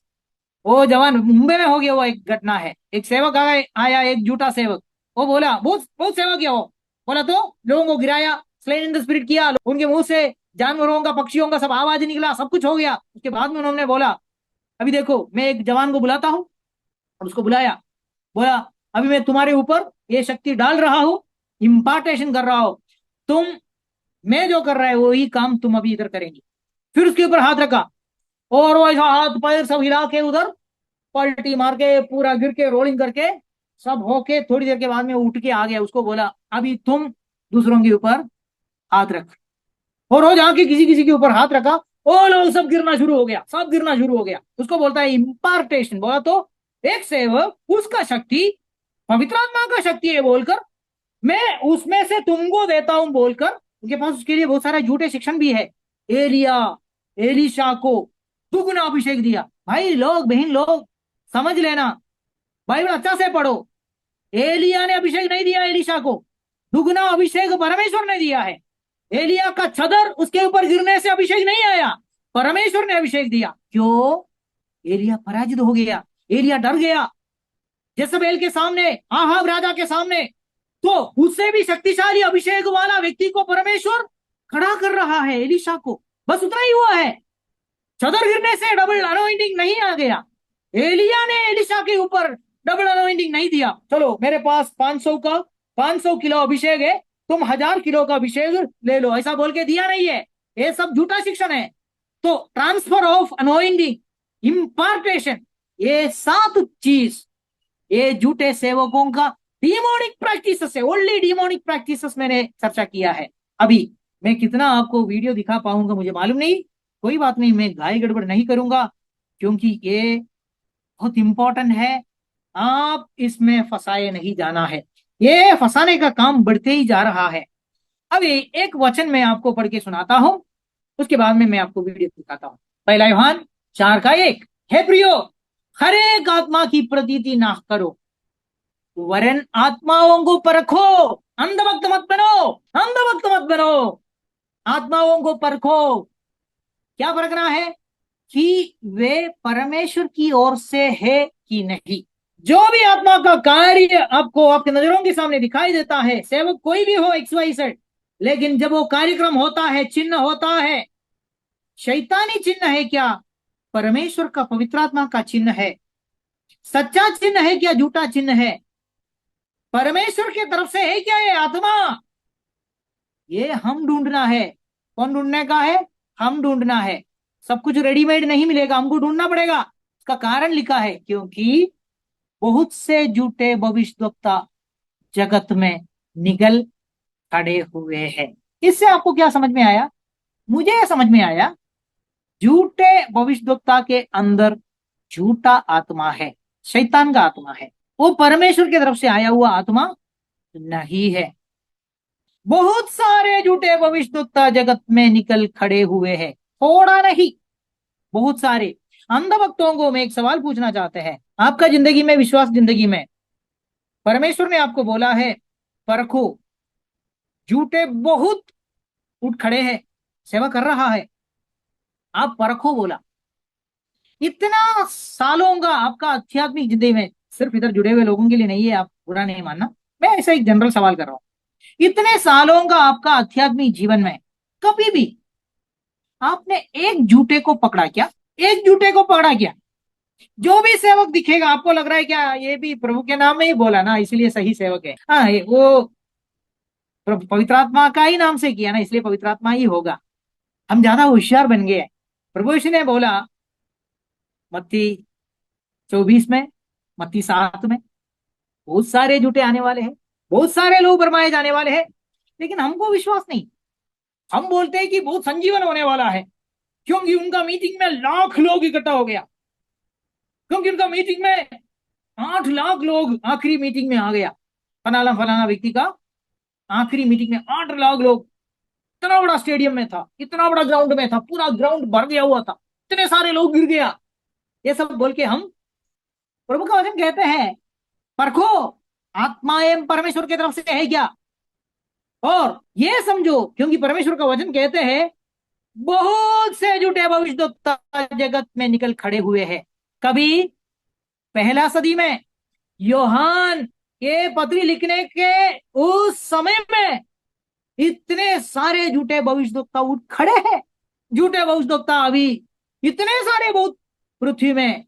वो जवान मुंबई में हो गया, वो एक घटना है। एक सेवक आया, एक झूठा सेवक। वो बोला बहुत बहुत सेवा किया। वो बोला तो लोगों को गिराया, स्लेन इन द स्पिरिट किया, उनके मुंह से जानवरों का पक्षियों का सब आवाज निकला, सब कुछ हो गया। उसके बाद में उन्होंने बोला अभी देखो, मैं एक जवान को बुलाता हूँ, और उसको बुलाया, बोला अभी मैं तुम्हारे ऊपर ये शक्ति डाल रहा हूं, इम्पार्टेशन कर रहा हूं, तुम, मैं जो कर रहा है वही काम तुम अभी इधर करेंगे। फिर उसके ऊपर हाथ रखा, और वो ऐसा हाथ पैर सब हिला के उधर पलटी मार के पूरा गिर के रोलिंग करके सब होके थोड़ी देर के बाद में उठ के आ गया। उसको बोला अभी तुम दूसरों के ऊपर हाथ रख। और वो जाके किसी किसी के ऊपर हाथ रखा, वो लोग सब गिरना शुरू हो गया, सब गिरना शुरू हो गया। उसको बोलता है इम्पार्टेशन। बोला तो एक सेवक, उसका शक्ति पवित्र आत्मा का शक्ति है बोलकर, मैं उसमें से तुमको देता हूं बोलकर, उनके पास उसके लिए बहुत सारे झूठे शिक्षण भी है। एलिया एलिशा को दुगुना अभिषेक दिया। भाई लोग, बहन लोग, समझ लेना, बाइबल अच्छा से पढ़ो। एलिया ने अभिषेक नहीं दिया एलिशा को, दुगुना अभिषेक परमेश्वर ने दिया है। एलिया का छदर उसके ऊपर गिरने से अभिषेक नहीं आया, परमेश्वर ने अभिषेक दिया। क्यों? एलिया पराजित हो गया, एलिया डर गया जेसबेल के सामने, आहाब राजा के सामने। तो उससे भी शक्तिशाली अभिषेक वाला व्यक्ति को परमेश्वर खड़ा कर रहा है, एलिशा को। बस उतना ही हुआ है, चदर गिरने से डबल अनोइंटिंग नहीं आ गया। एलिया ने एलिशा के ऊपर डबल अनोइंटिंग नहीं दिया। चलो मेरे पास 500 किलो अभिषेक है, तुम 1000 किलो का अभिषेक ले लो, ऐसा बोल के दिया नहीं है। ये सब झूठा शिक्षण है। तो ट्रांसफर ऑफ अनोइंटिंग, इम्पार्टेशन, ये 7 चीज ये झूठे सेवकों का डिमोनिक प्रैक्टिसेस है। ओनली डिमोनिक प्रैक्टिसेस मैंने चर्चा किया है। अभी मैं कितना आपको वीडियो दिखा पाऊंगा मुझे मालूम नहीं, कोई बात नहीं, मैं गाय गड़बड़ नहीं करूंगा, क्योंकि ये बहुत इंपॉर्टेंट है। आप इसमें फंसाए नहीं जाना है, ये फंसाने का काम बढ़ते ही जा रहा है। अभी एक वचन मैं आपको पढ़ के सुनाता हूं, उसके बाद में मैं आपको वीडियो दिखाता हूं। पहला यूहन्ना 4:1, हे प्रियो, हर एक आत्मा की प्रतीति ना करो, वरन आत्माओं को परखो। अंधभक्त मत बनो, अंधभक्त मत बनो, आत्माओं को परखो। क्या परखना है? कि वे परमेश्वर की ओर से है कि नहीं। जो भी आत्मा का कार्य आपको आपके नजरों के सामने दिखाई देता है, सेवक कोई भी हो, एक्स वाई जेड, लेकिन जब वो कार्यक्रम होता है, चिन्ह होता है, शैतानी चिन्ह है क्या, परमेश्वर का पवित्र आत्मा का चिन्ह है, सच्चा चिन्ह है क्या, झूठा चिन्ह है, परमेश्वर की तरफ से है क्या ये आत्मा, ये हम ढूंढना है। कौन ढूंढने का है? हम ढूंढना है। सब कुछ रेडीमेड नहीं मिलेगा, हमको ढूंढना पड़ेगा। इसका कारण लिखा है, क्योंकि बहुत से झूठे भविष्यद्वक्ता जगत में निकल खड़े हुए हैं। इससे आपको क्या समझ में आया? मुझे यह समझ में आया, झूठे भविष्यद्वक्ता के अंदर झूठा आत्मा है, शैतान का आत्मा है, वो परमेश्वर की तरफ से आया हुआ आत्मा नहीं है। बहुत सारे झूठे भविष्यद्वक्ता जगत में निकल खड़े हुए हैं, थोड़ा नहीं, बहुत सारे। अंधभक्तों को मैं एक सवाल पूछना चाहते हैं, आपका जिंदगी में, विश्वास जिंदगी में, परमेश्वर ने आपको बोला है परखो, झूठे बहुत उठ खड़े हैं, सेवा कर रहा है, आप परखो बोला। इतना सालों का आपका आध्यात्मिक जिंदगी में, सिर्फ इधर जुड़े हुए लोगों के लिए नहीं है, आप बुरा नहीं मानना, मैं ऐसा एक जनरल सवाल कर रहा हूं। इतने सालों का आपका आध्यात्मिक जीवन में कभी भी आपने एक झूठे को पकड़ा क्या? एक झूठे को पकड़ा क्या? जो भी सेवक दिखेगा आपको लग रहा है क्या ये भी प्रभु के नाम में ही बोला ना इसलिए सही सेवक है, हाँ वो पवित्र आत्मा का ही नाम से किया ना इसलिए पवित्र आत्मा ही होगा। हम ज्यादा होशियार बन गए हैं। प्रभु यीशु ने बोला मत्ती 24 में, मत्ती 7 में, बहुत सारे झूठे आने वाले हैं, बहुत सारे लोग भरमाए जाने वाले हैं, लेकिन हमको विश्वास नहीं। हम बोलते हैं कि बहुत संजीवन होने वाला है क्योंकि उनका मीटिंग में लाख लोग इकट्ठा हो गया, क्योंकि उनका मीटिंग में 8 लाख लोग आखिरी मीटिंग में आ गया। फलाना फलाना व्यक्ति का आखिरी मीटिंग में 8 लाख लोग, इतना बड़ा स्टेडियम में था, इतना बड़ा ग्राउंड में था, पूरा ग्राउंड भर गया हुआ था, इतने सारे लोग गिर गया। ये सब बोल के हम प्रभु का वचन कहते हैं परखो आत्मा एवं परमेश्वर की तरफ से है क्या, और ये समझो क्योंकि परमेश्वर का वचन कहते हैं बहुत से झूठे भविष्यद्वक्ता जगत में निकल खड़े हुए हैं। कभी पहला सदी में योहान के पत्री लिखने के उस समय में इतने सारे झूठे भविष्यद्वक्ता उठ खड़े हैं। झूठे भविष्यद्वक्ता अभी इतने सारे बहुत पृथ्वी में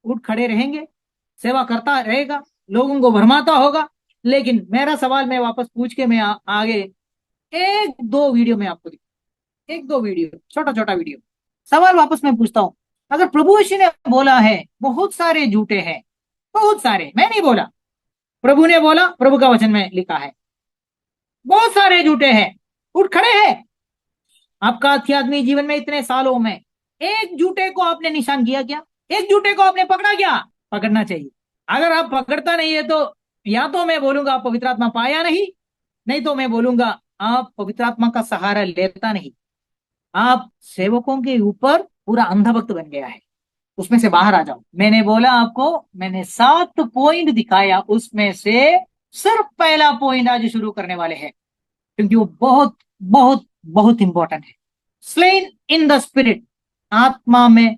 उठ खड़े रहेंगे, सेवा करता रहेगा, लोगों को भरमाता होगा। लेकिन मेरा सवाल मैं वापस पूछ के मैं आगे एक दो वीडियो में आपको एक दो वीडियो छोटा छोटा वीडियो सवाल वापस मैं पूछता हूं। अगर प्रभु यीशु ने बोला है बहुत सारे झूठे हैं, बहुत सारे, मैं नहीं बोला, प्रभु ने बोला, प्रभु का वचन में लिखा है बहुत सारे झूठे हैं उठ खड़े हैं। आपका आध्यात्मिक जीवन में इतने सालों में एक झूठे को आपने निशान किया क्या? एक झूठे को आपने पकड़ा क्या? पकड़ना चाहिए। अगर आप पकड़ता नहीं है तो या तो मैं बोलूंगा आप पवित्र आत्मा पाया नहीं, नहीं तो मैं बोलूंगा आप पवित्र आत्मा का सहारा लेता नहीं। आप सेवकों के ऊपर पूरा अंधभक्त बन गया है, उसमें से बाहर आ जाओ। मैंने बोला आपको, मैंने 7 पॉइंट दिखाया, उसमें से सिर्फ पहला पॉइंट आज शुरू करने वाले हैं क्योंकि वो बहुत बहुत बहुत इंपॉर्टेंट है। स्लेन इन द स्पिरिट, आत्मा में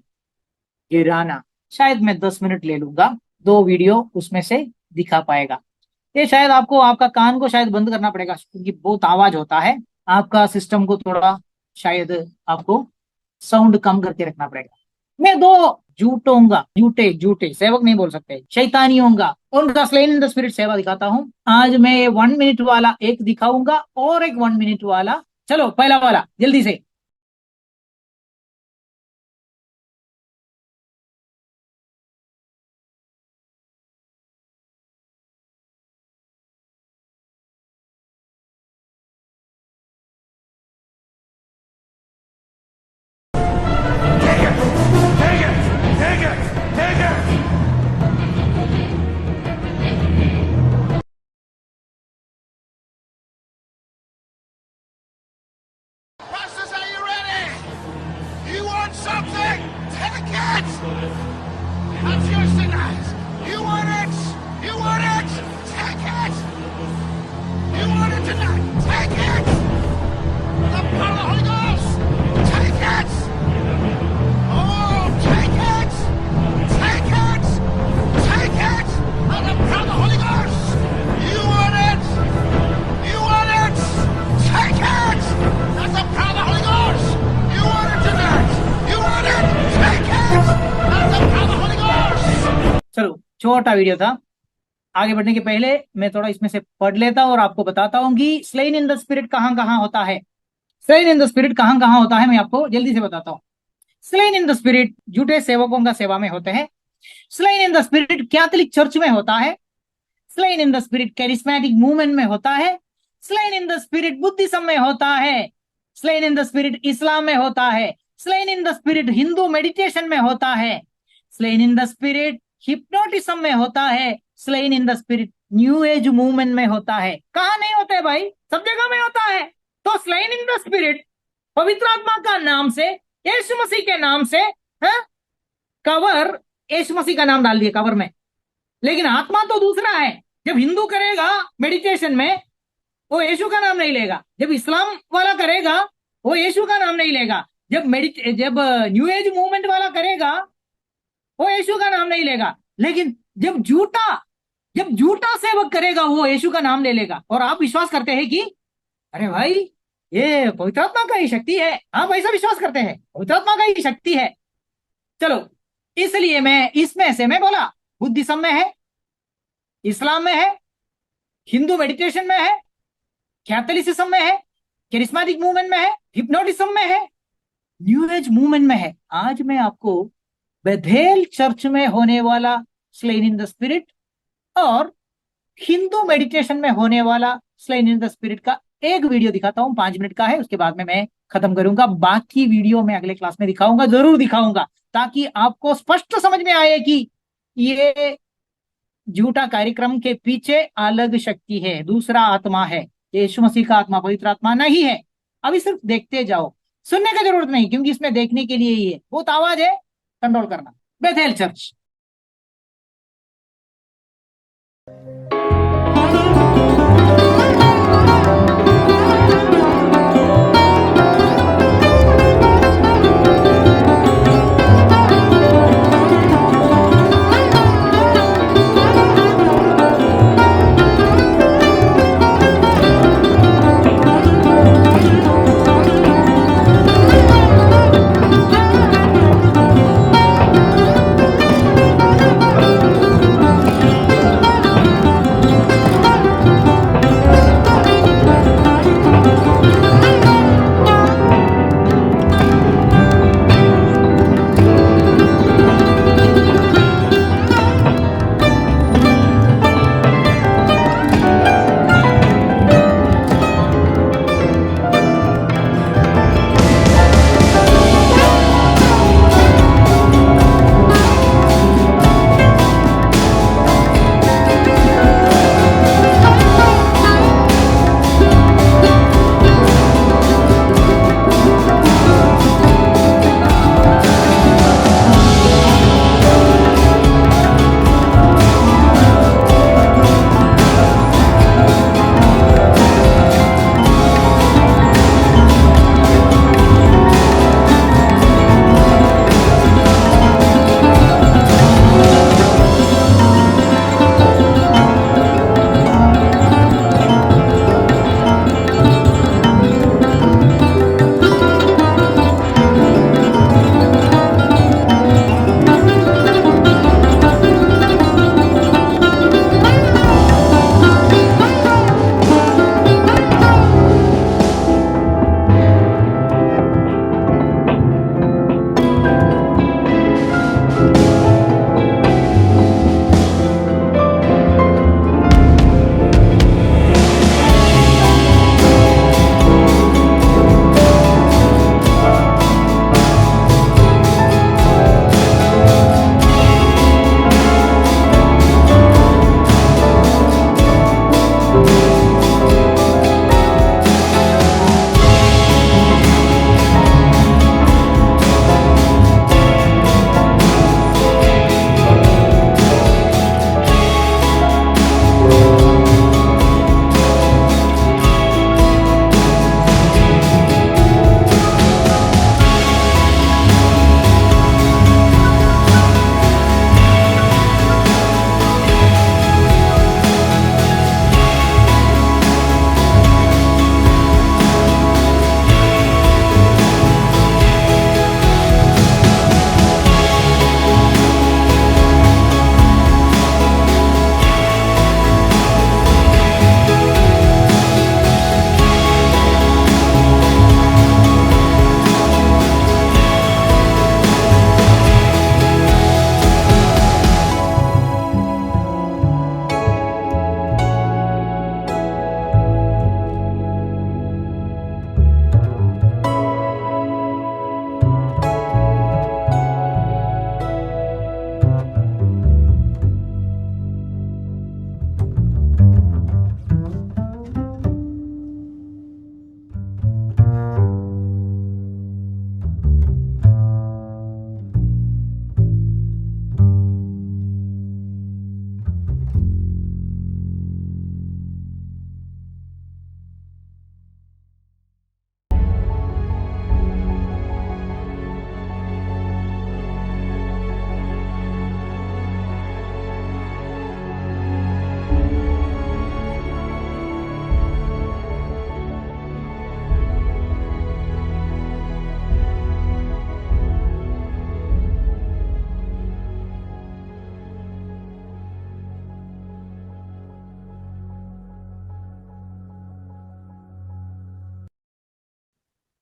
गिराना। शायद मैं 10 मिनट ले लूंगा, 2 वीडियो उसमें से दिखा पाएगा। ये शायद आपको आपका कान को शायद बंद करना पड़ेगा क्योंकि बहुत आवाज होता है, आपका सिस्टम को थोड़ा शायद आपको साउंड कम करके रखना पड़ेगा। मैं 2 झूठोंगा, झूठे झूठे सेवक नहीं बोल सकते, शैतानियों का उनका स्लेन इन द स्पिरिट सेवा दिखाता हूं। आज मैं 1 मिनट वाला एक दिखाऊंगा और एक 1 मिनट वाला। चलो पहला वाला जल्दी से। Pastors, are you ready? You want something? Take it! That's yours tonight. You want it? You want it? Take it! You want it tonight? Take it! The power of the Holy Ghost! Take it! Oh, take it! Take it! Take it! And the power of the Holy Ghost! You want it? You want it? Take it! That's the power of the Holy Ghost! You want it tonight? You want it? Take it! That's the power of the Holy Ghost! चलो छोटा video था। आगे बढ़ने के पहले मैं थोड़ा इसमें से पढ़ लेता हूं और आपको बताता हूं कि स्लेन इन द स्पिरिट कहां कहां होता है। स्लेन इन द स्पिरिट कहां कहां होता है मैं आपको जल्दी से बताता हूं। स्लेन इन द स्पिरिट झूठे सेवकों का सेवा में होते हैं। Slain in the spirit Catholic church में होता है। Slain in the spirit charismatic movement में होता है। Slain in the spirit Buddhism में होता है। स्लेन इन द स्पिरिट इस्लाम में होता है। Slain in the spirit Hindu meditation में होता है। Slain in the spirit hypnotism में होता है। Slain in the spirit new age movement में होता है। कहा नहीं होता है भाई, सब जगह में होता है। तो स्लेन इन द स्पिरिट पवित्र आत्मा का नाम से, यीशु मसीह के नाम से, है कवर, यीशु मसीह का नाम डाल दिया कवर में, लेकिन आत्मा तो दूसरा है। जब हिंदू करेगा मेडिटेशन में वो यीशु का नाम नहीं लेगा, जब इस्लाम वाला करेगा वो यीशु का नाम नहीं लेगा, जब न्यू एज मूवमेंट वाला करेगा वो यीशु का नाम नहीं लेगा, लेकिन जब झूठा सेवक करेगा वो यीशु का नाम ले लेगा। और आप विश्वास करते हैं कि अरे भाई ये पवित्र आत्मा का ही शक्ति है, हम ऐसा विश्वास करते हैं, पवित्र आत्मा का ही शक्ति है। चलो, इसलिए मैं इसमें से मैं बोला, बुद्धिज्म में है, इस्लाम में है, हिंदू मेडिटेशन में है, कैथोलिसिज्म में है, कैरिस्मेटिक मूवमेंट में है, हिप्नोटिज्म में है, न्यू एज मूवमेंट में है। आज मैं आपको बेथेल चर्च में होने वाला स्लेन इन द स्पिरिट और हिंदू मेडिटेशन में होने वाला स्लेन इन द स्पिरिट का एक वीडियो दिखाता हूं, 5 मिनट का है, उसके बाद में मैं खत्म करूंगा। बाकी वीडियो मैं अगले क्लास में दिखाऊंगा, जरूर दिखाऊंगा, ताकि आपको स्पष्ट समझ में आए कि ये झूठा कार्यक्रम के पीछे अलग शक्ति है, दूसरा आत्मा है, यीशु मसीह का आत्मा पवित्र आत्मा नहीं है। अभी सिर्फ देखते जाओ, सुनने की जरूरत नहीं, क्योंकि इसमें देखने के लिए ही है, बहुत आवाज है, कंट्रोल करना। Bethel church.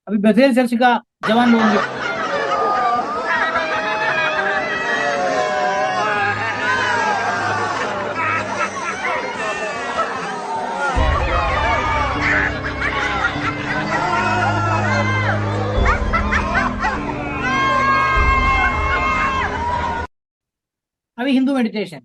अभी बथेल चर्च का जवान लोगों के अभी हिंदू मेडिटेशन।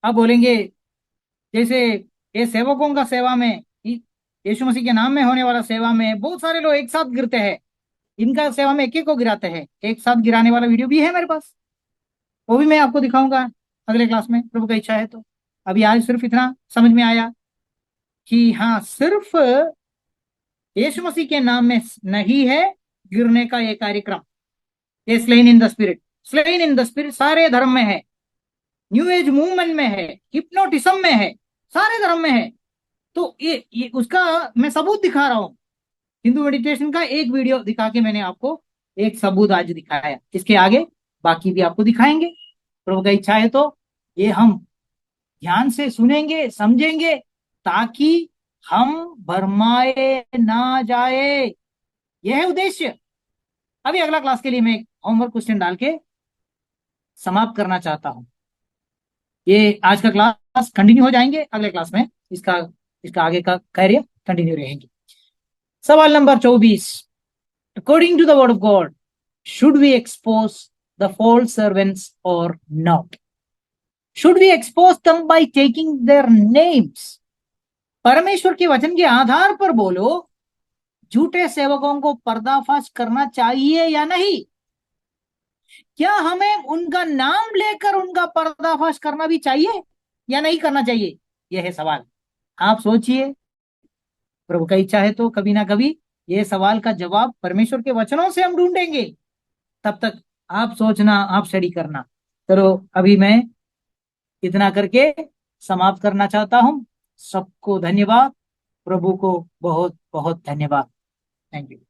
अब बोलेंगे जैसे ये सेवकों का सेवा में यीशु मसीह के नाम में होने वाला सेवा में बहुत सारे लोग एक साथ गिरते हैं, इनका सेवा में एक एक को गिराते हैं। एक साथ गिराने वाला वीडियो भी है मेरे पास, वो भी मैं आपको दिखाऊंगा अगले क्लास में, प्रभु का इच्छा है तो। अभी आज सिर्फ इतना समझ में आया कि हाँ, सिर्फ यीशु मसीह के नाम में नहीं है गिरने का ये कार्यक्रम। ये slain in the spirit, slain in the spirit सारे धर्म में है, न्यू एज मूवमेंट में है, हिप्नोटिज्म में है, सारे धर्म में है। तो ये उसका मैं सबूत दिखा रहा हूं। हिंदू मेडिटेशन का एक वीडियो दिखा के मैंने आपको एक सबूत आज दिखाया, इसके आगे बाकी भी आपको दिखाएंगे, प्रभु का इच्छा है तो। ये हम ध्यान से सुनेंगे, समझेंगे, ताकि हम भरमाए ना जाए, यह है उद्देश्य। अभी अगला क्लास के लिए मैं एक होमवर्क क्वेश्चन डाल के समाप्त करना चाहता हूं। ये आज का क्लास कंटिन्यू हो जाएंगे अगले क्लास में, इसका इसका आगे का कार्य कंटिन्यू रहेंगे। सवाल number 24, according to the word of God should we expose the false servants or not? Should we expose them by taking their names? परमेश्वर के वचन के आधार पर बोलो, झूठे सेवकों को पर्दाफाश करना चाहिए या नहीं? क्या हमें उनका नाम लेकर उनका पर्दाफाश करना भी चाहिए या नहीं करना चाहिए? यह है सवाल। आप सोचिए, प्रभु का इच्छा है तो कभी ना कभी ये सवाल का जवाब परमेश्वर के वचनों से हम ढूंढेंगे। तब तक आप सोचना, आप स्टडी करना। चलो अभी मैं इतना करके समाप्त करना चाहता हूं। सबको धन्यवाद, प्रभु को बहुत बहुत धन्यवाद। Thank you.